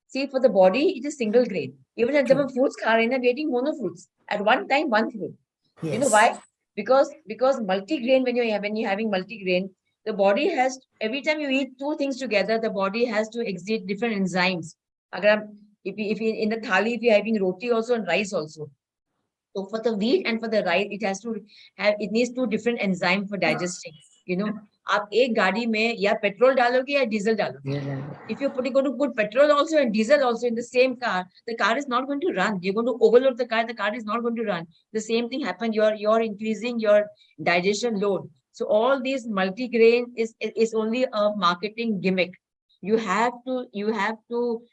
See, for the body, it is single grain. Even at the fruits kha rahe hain, we are eating mono fruits. At one time, one fruit. Yes. You know why? Because multi-grain, when you're having multi-grain, the body has, every time you eat 2 things together, the body has to exit different enzymes. If you in the thali, if you're having roti also and rice also. So for the wheat and for the rice, it needs 2 different enzymes for digesting. You know, आप एक गाड़ी में या petrol डालोगे या diesel डालोगे. If you're going to put petrol also and diesel also in the same car, the car is not going to run. You're going to overload the car is not going to run. The same thing happened. You're increasing your digestion load. So all these multi-grain is only a marketing gimmick. You have to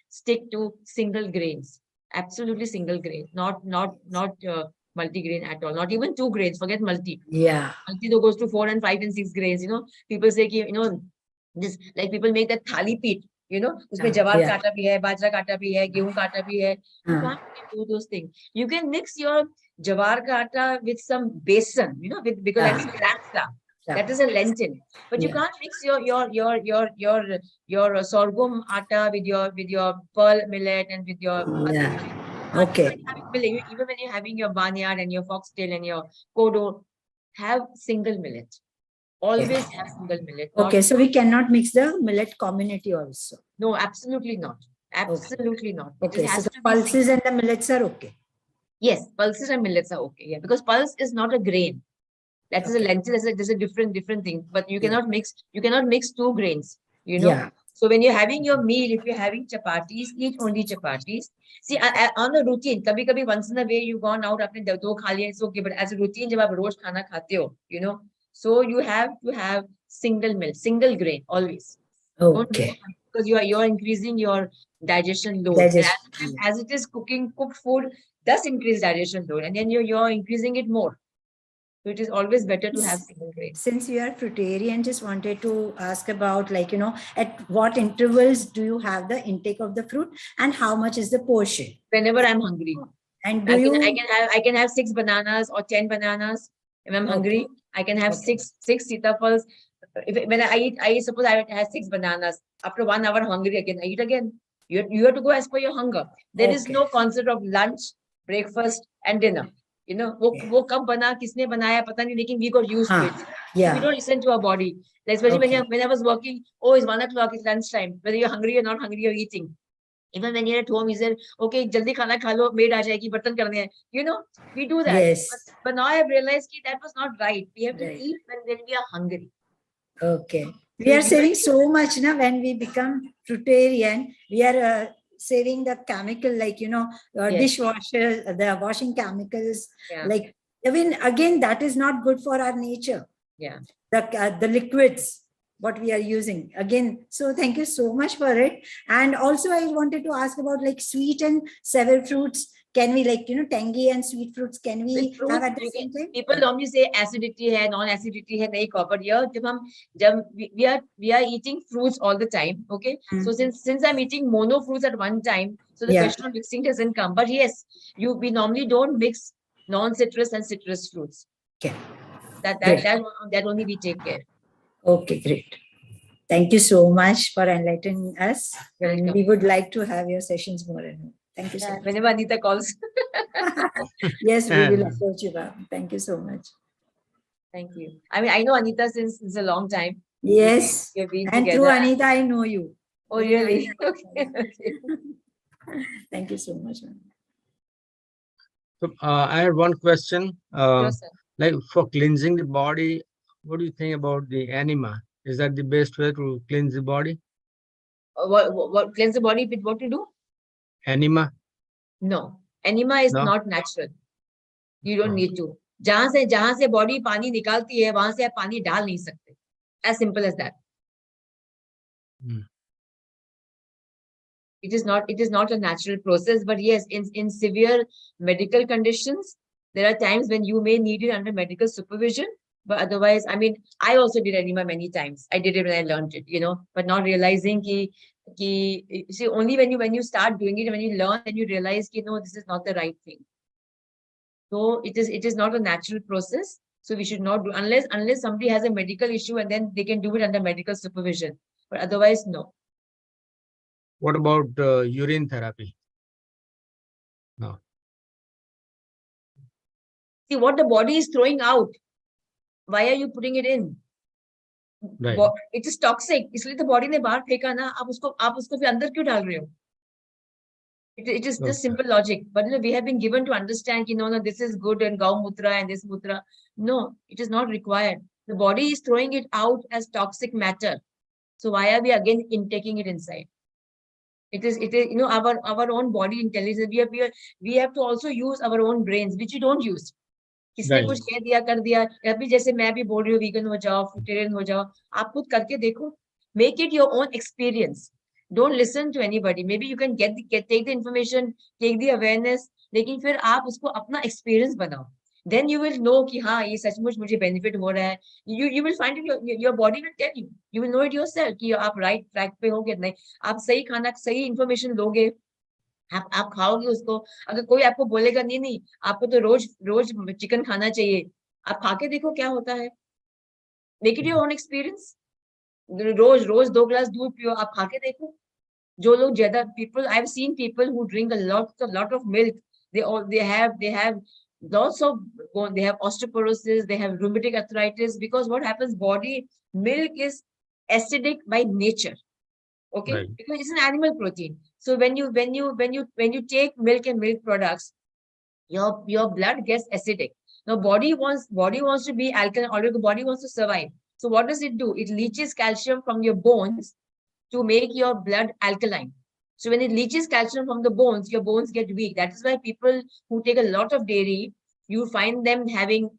stick to single grains. Absolutely single grain, not multi-grain at all. Not even 2 grains. Forget multi. Yeah. Multi though goes to 4 and 5 and 6 grains. You know, people say, you know, this, like, people make that thali peat. You know, usme jawar ka atta bhi hai, bajra ka atta bhi hai, gehu ka atta bhi hai. You can't do those things. You can mix your jawar ka atta with some besan. You know, because that's flat. That is a lentil, but you can't mix your sorghum atta with your pearl millet and with your Okay. Even when you're having your barnyard and your foxtail and your kodo, have single millet. Always have single millet. Okay, so we cannot mix the millet community also. No, absolutely not. Absolutely not. Okay, so the pulses and the millets are okay. Yes, pulses and millets are okay. Yeah, because pulse is not a grain. That is a lentil. There's a different thing. But you cannot mix. You cannot mix 2 grains. You know. Yeah. So when you're having your meal, if you're having chapatis, eat only chapatis. See, on a routine, kabhi once in a way you've gone out, apne do kha liya, it's okay. But as a routine, jab aap roz khana khate ho, you know, so you have to have single milk, single grain always. Don't do Okay. because you're increasing your digestion load. And Digestion. as it is cooked food does increase digestion load, and then you're increasing it more. So it is always better to have single grain. Since you are fruitarian, just wanted to ask about, like, you know, at what intervals do you have the intake of the fruit and how much is the portion? Whenever I'm hungry. And do you? I can have 6 bananas or 10 bananas. If I'm hungry, I can have Okay. six sitafals. When I suppose I have 6 bananas. After 1 hour hungry again, I eat again. You have to go as per your hunger. There is Okay. no concept of lunch, breakfast, and dinner. You know, wo kab bana, kisne banaya, pata nahi, lekin we got used to it. Yeah. We don't listen to our body. Like especially Okay. when I was working, oh, it's 1 o'clock, it's lunchtime. Whether you're hungry or not hungry, you're eating. Even when you're at home, you say, okay, jaldi khana kha lo, maid aa jayegi, bartan karne hain. You know, we do that. Yes. But now I have realized that was not right. We have to Right. eat when we are hungry. Okay. We are saving so much now when we become fruitarian. We are saving the chemical, like, you know, Yes. dishwasher, the washing chemicals. Yeah. Like, even again, that is not good for our nature. Yeah. The liquids, what we are using again. So thank you so much for it. And also I wanted to ask about, like, sweet and sour fruits. Can we, like, you know, tangy and sweet fruits, can we With fruits, have at the you same time? people normally say acidity hai, non-acidity hai, nahi cover. Here, we are eating fruits all the time. Okay. So since I'm eating mono fruits at one time, so the Yeah. question of mixing doesn't come. But yes, we normally don't mix non-citrus and citrus fruits. Okay. That only we take care. Okay, great. Thank you so much for enlightening us. And Welcome. we would like to have your sessions more and more. Thank you so much. Whenever Anita calls. Yes, we will approach you, ma'am. Thank you so much. Thank you. I mean, I know Anita since a long time. Yes. We've been And together. through Anita, I know you. Oh, really? Okay. Okay. Thank you so much, ma'am. So, I had one question. Sure, sir. Like, for cleansing the body, what do you think about the enema? Is that the best way to cleanse the body? What cleanse the body with what to do? Enema? No. Enema is No? not natural. You don't Oh. need to. जहां से body पानी निकालती है, वहां से आप पानी डाल नहीं सकते. As simple as that. Hmm. It is not a natural process, but yes, in severe medical conditions, there are times when you may need it under medical supervision. But otherwise, I mean, I also did enema many times. I did it when I learned it, you know, but not realizing see, only when you start doing it, when you learn, then you realize, no, this is not the right thing. So it is not a natural process. So we should not do unless somebody has a medical issue, and then they can do it under medical supervision. But otherwise, no. What about urine therapy? No. See what the body is throwing out. Why are you putting it in? Right. It is toxic. इसलिए तो body ने बाहर फेंका ना. आप उसको फिर अंदर क्यों डाल रहे हो? It is just simple logic. But you know, we have been given to understand, no, this is good and Gaumutra and this mutra. No, it is not required. The body is throwing it out as toxic matter. So why are we again taking it inside? It is, you know, our own body intelligence. We have to also use our own brains, which you don't use. किसने कुछ कह दिया कर दिया. अभी जैसे मैं भी बोल रही हूँ vegan हो जाओ, fruitarian हो जाओ. आप खुद करके देखो. Make it your own experience. Don't listen to anybody. Maybe you can take the information, take the awareness, लेकिन फिर आप उसको अपना experience बनाओ. Then you will know कि हाँ ये सचमुच मुझे benefit हो रहा है. You will find it. Your body will tell you. You will know it yourself कि आप right track पे हो कि नहीं. आप सही खाना, सही information लोगे. आप खाओगे उसको. अगर कोई आपको बोलेगा नहीं आपको तो रोज चिकन खाना चाहिए, आप खा के देखो क्या होता है. Make it your own experience. रोज 2 ग्लास दूध पियो, आप खा के देखो. जो लोग ज्यादा people, I've seen people who drink a lot of milk. They have lots of, they have osteoporosis, they have rheumatic arthritis, because what happens, body milk is acidic by nature. Okay, Right. because it's an animal protein. So when you take milk and milk products, your blood gets acidic. Now body wants to be alkaline, or the body wants to survive. So what does it do? It leaches calcium from your bones to make your blood alkaline. So when it leaches calcium from the bones, your bones get weak. That is why people who take a lot of dairy, you find them having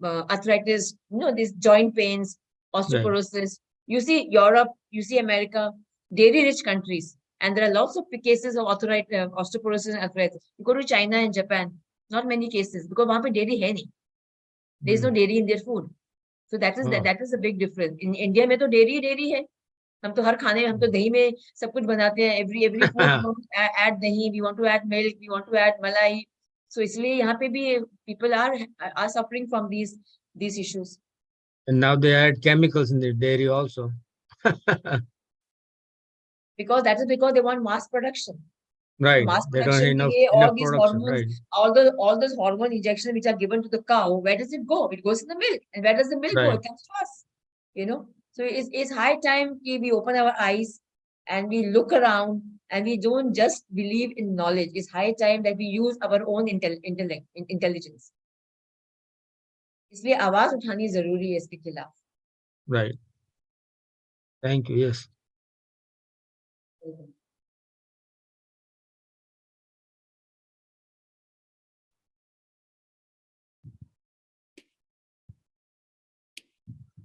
arthritis, these joint pains, osteoporosis. You see Europe, you see America, dairy-rich countries, and there are lots of cases of osteoporosis and arthritis. You go to China and Japan, not many cases, because वहाँ पे dairy है नहीं. There is no dairy in their food. So that is a big difference. In India में तो dairy है. हम तो हर खाने हम तो दही में सब कुछ बनाते हैं. Every food we want to add दही, we want to add milk, we want to add malai. So इसलिए यहाँ पे भी people are suffering from these issues. And now they add chemicals in the dairy also. Because they want mass production. Right. Mass They don't have production enough, all enough these production. hormones, Right. all those hormone injections which are given to the cow, where does it go? It goes in the milk. And where does the milk go? Right. It comes to us. So it's high time we open our eyes and we look around and we don't just believe in knowledge. It's high time that we use our own intelligence. इसलिए आवाज उठानी जरूरी है इसके खिलाफ. Right. Thank you. Yes.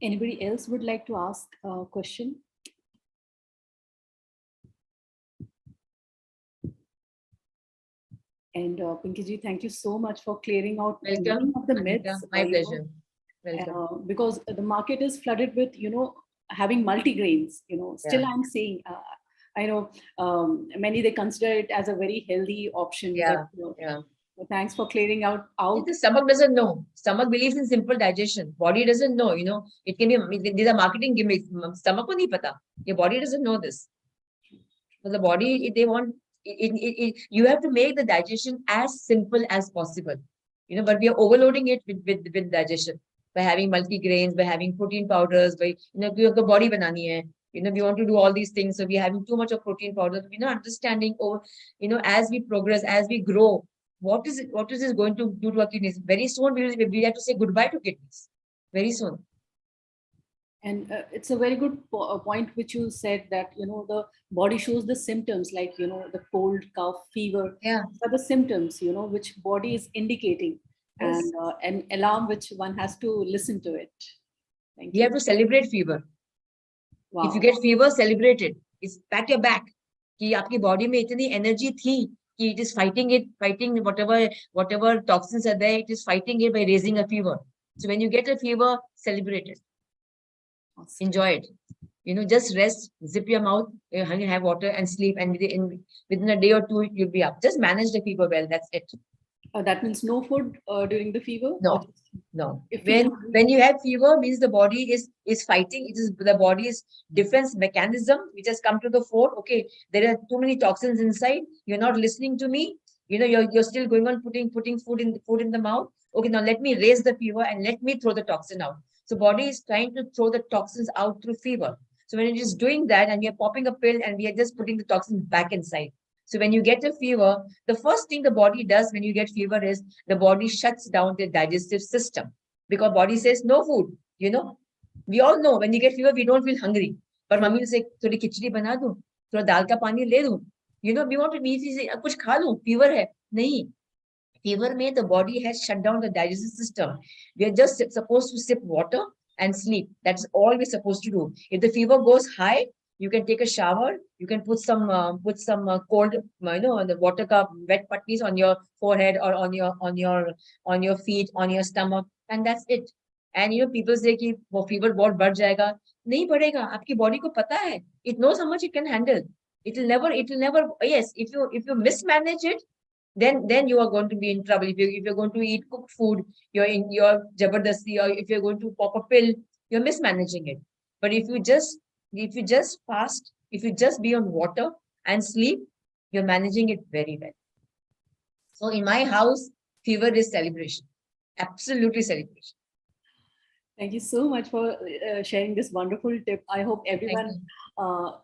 Anybody else would like to ask a question? And Pinky ji, thank you so much for clearing out Welcome. many of the myths. My pleasure. Welcome. Because the market is flooded with, having multigrains. Still Yeah. I'm saying, I know many they consider it as a very healthy option. Yeah. But, Yeah. so thanks for clearing out. The stomach doesn't know. Stomach believes in simple digestion. Body doesn't know. It can be. These are marketing gimmicks. Stomach ko nahi pata. Your body doesn't know this. So the body, they want. You have to make the digestion as simple as possible. But we are overloading it with digestion by having multigrains, by having protein powders, by the body banani hai. We want to do all these things. So we're having too much of protein powders. Understanding as we progress, as we grow, what is this going to do to our kidneys? Very soon we have to say goodbye to kidneys. Very soon. And it's a very good point which you said that the body shows the symptoms like the cold, cough, fever. Yeah. Are the symptoms which body is indicating. Yes. And an alarm which one has to listen to it. Thank You have to celebrate fever. Wow. If you get fever, celebrate it. It's pat your back. कि आपकी body में इतनी energy थी कि it is fighting whatever toxins are there. It is fighting it by raising a fever. So when you get a fever, celebrate it. Awesome. Enjoy it. Just rest, zip your mouth, have water and sleep. And within a day or two, you'll be up. Just manage the fever well. That's it. That means no food during the fever? No. No. If When you have fever, means the body is fighting. It is the body's defense mechanism which has come to the fore. Okay, there are too many toxins inside. You're not listening to me. You're still going on putting food in the mouth. Okay, now let me raise the fever and let me throw the toxin out. So body is trying to throw the toxins out through fever. So when it is doing that and we are popping a pill and we are just putting the toxins back inside. So when you get a fever, the first thing the body does when you get fever is the body shuts down the digestive system because body says no food. We all know when you get fever, we don't feel hungry. But mommy will say, थोड़ी खिचड़ी बना दूं, थोड़ा दाल का पानी ले दूं. We want to say, कुछ खा लूं, fever है. नहीं. Fever में the body has shut down the digestive system. We are just supposed to sip water and sleep. That's all we're supposed to do. If the fever goes high, you can take a shower. You can put some cold, the water cup, wet patnis on your forehead or on your feet, on your stomach, and that's it. And people say कि वो fever बहुत बढ़ जाएगा. नहीं बढ़ेगा. आपकी body को पता है. It knows how much it can handle. It will never. Yes, if you mismanage it, then you are going to be in trouble. If you're going to eat cooked food, you're in your jabardasti, or if you're going to pop a pill, you're mismanaging it. But if you just fast, if you just be on water and sleep, you're managing it very well. So in my house, fever is celebration. Absolutely celebration. Thank you so much for sharing this wonderful tip. I hope everyone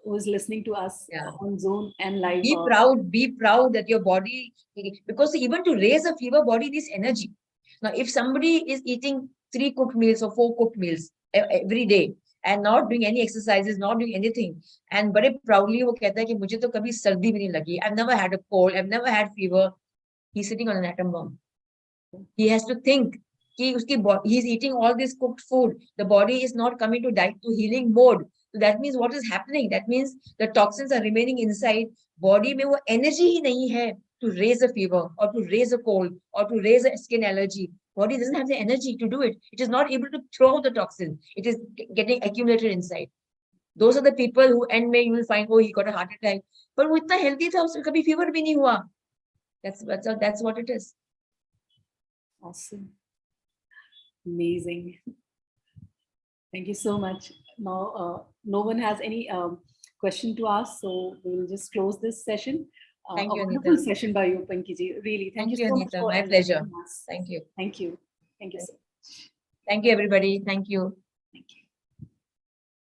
who is listening to us on Zoom and live. Be proud that your body, because even to raise a fever, body needs energy. Now, if somebody is eating 3 cooked meals or 4 cooked meals every day, and not doing any exercises, not doing anything. And very proudly वो कहता है कि मुझे तो कभी सर्दी भी नहीं लगी. I've never had a cold. I've never had fever. He's sitting on an atom bomb. He has to think कि उसकी he's eating all this cooked food. The body is not coming to healing mode. So that means what is happening? That means the toxins are remaining inside. Body में वो energy ही नहीं है to raise a fever or to raise a cold or to raise a skin allergy. Body doesn't have the energy to do it. It is not able to throw the toxin. It is getting accumulated inside. Those are the people who end May you will find, oh, he got a heart attack. But वो इतना healthy था, उसको कभी fever भी नहीं हुआ. That's what it is. Awesome. Amazing. Thank you so much. Now, no one has any question to ask, so we will just close this session. Thank you, a wonderful Anita. session by you, Pinky ji. Really, thank you so Anita. much. For My pleasure. enlightening us. Thank you. Thank you. Thank you so much. Thank you, everybody. Thank you. Thank you.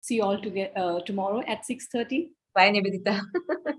See you all tomorrow at 6:30. Bye, Nivedita.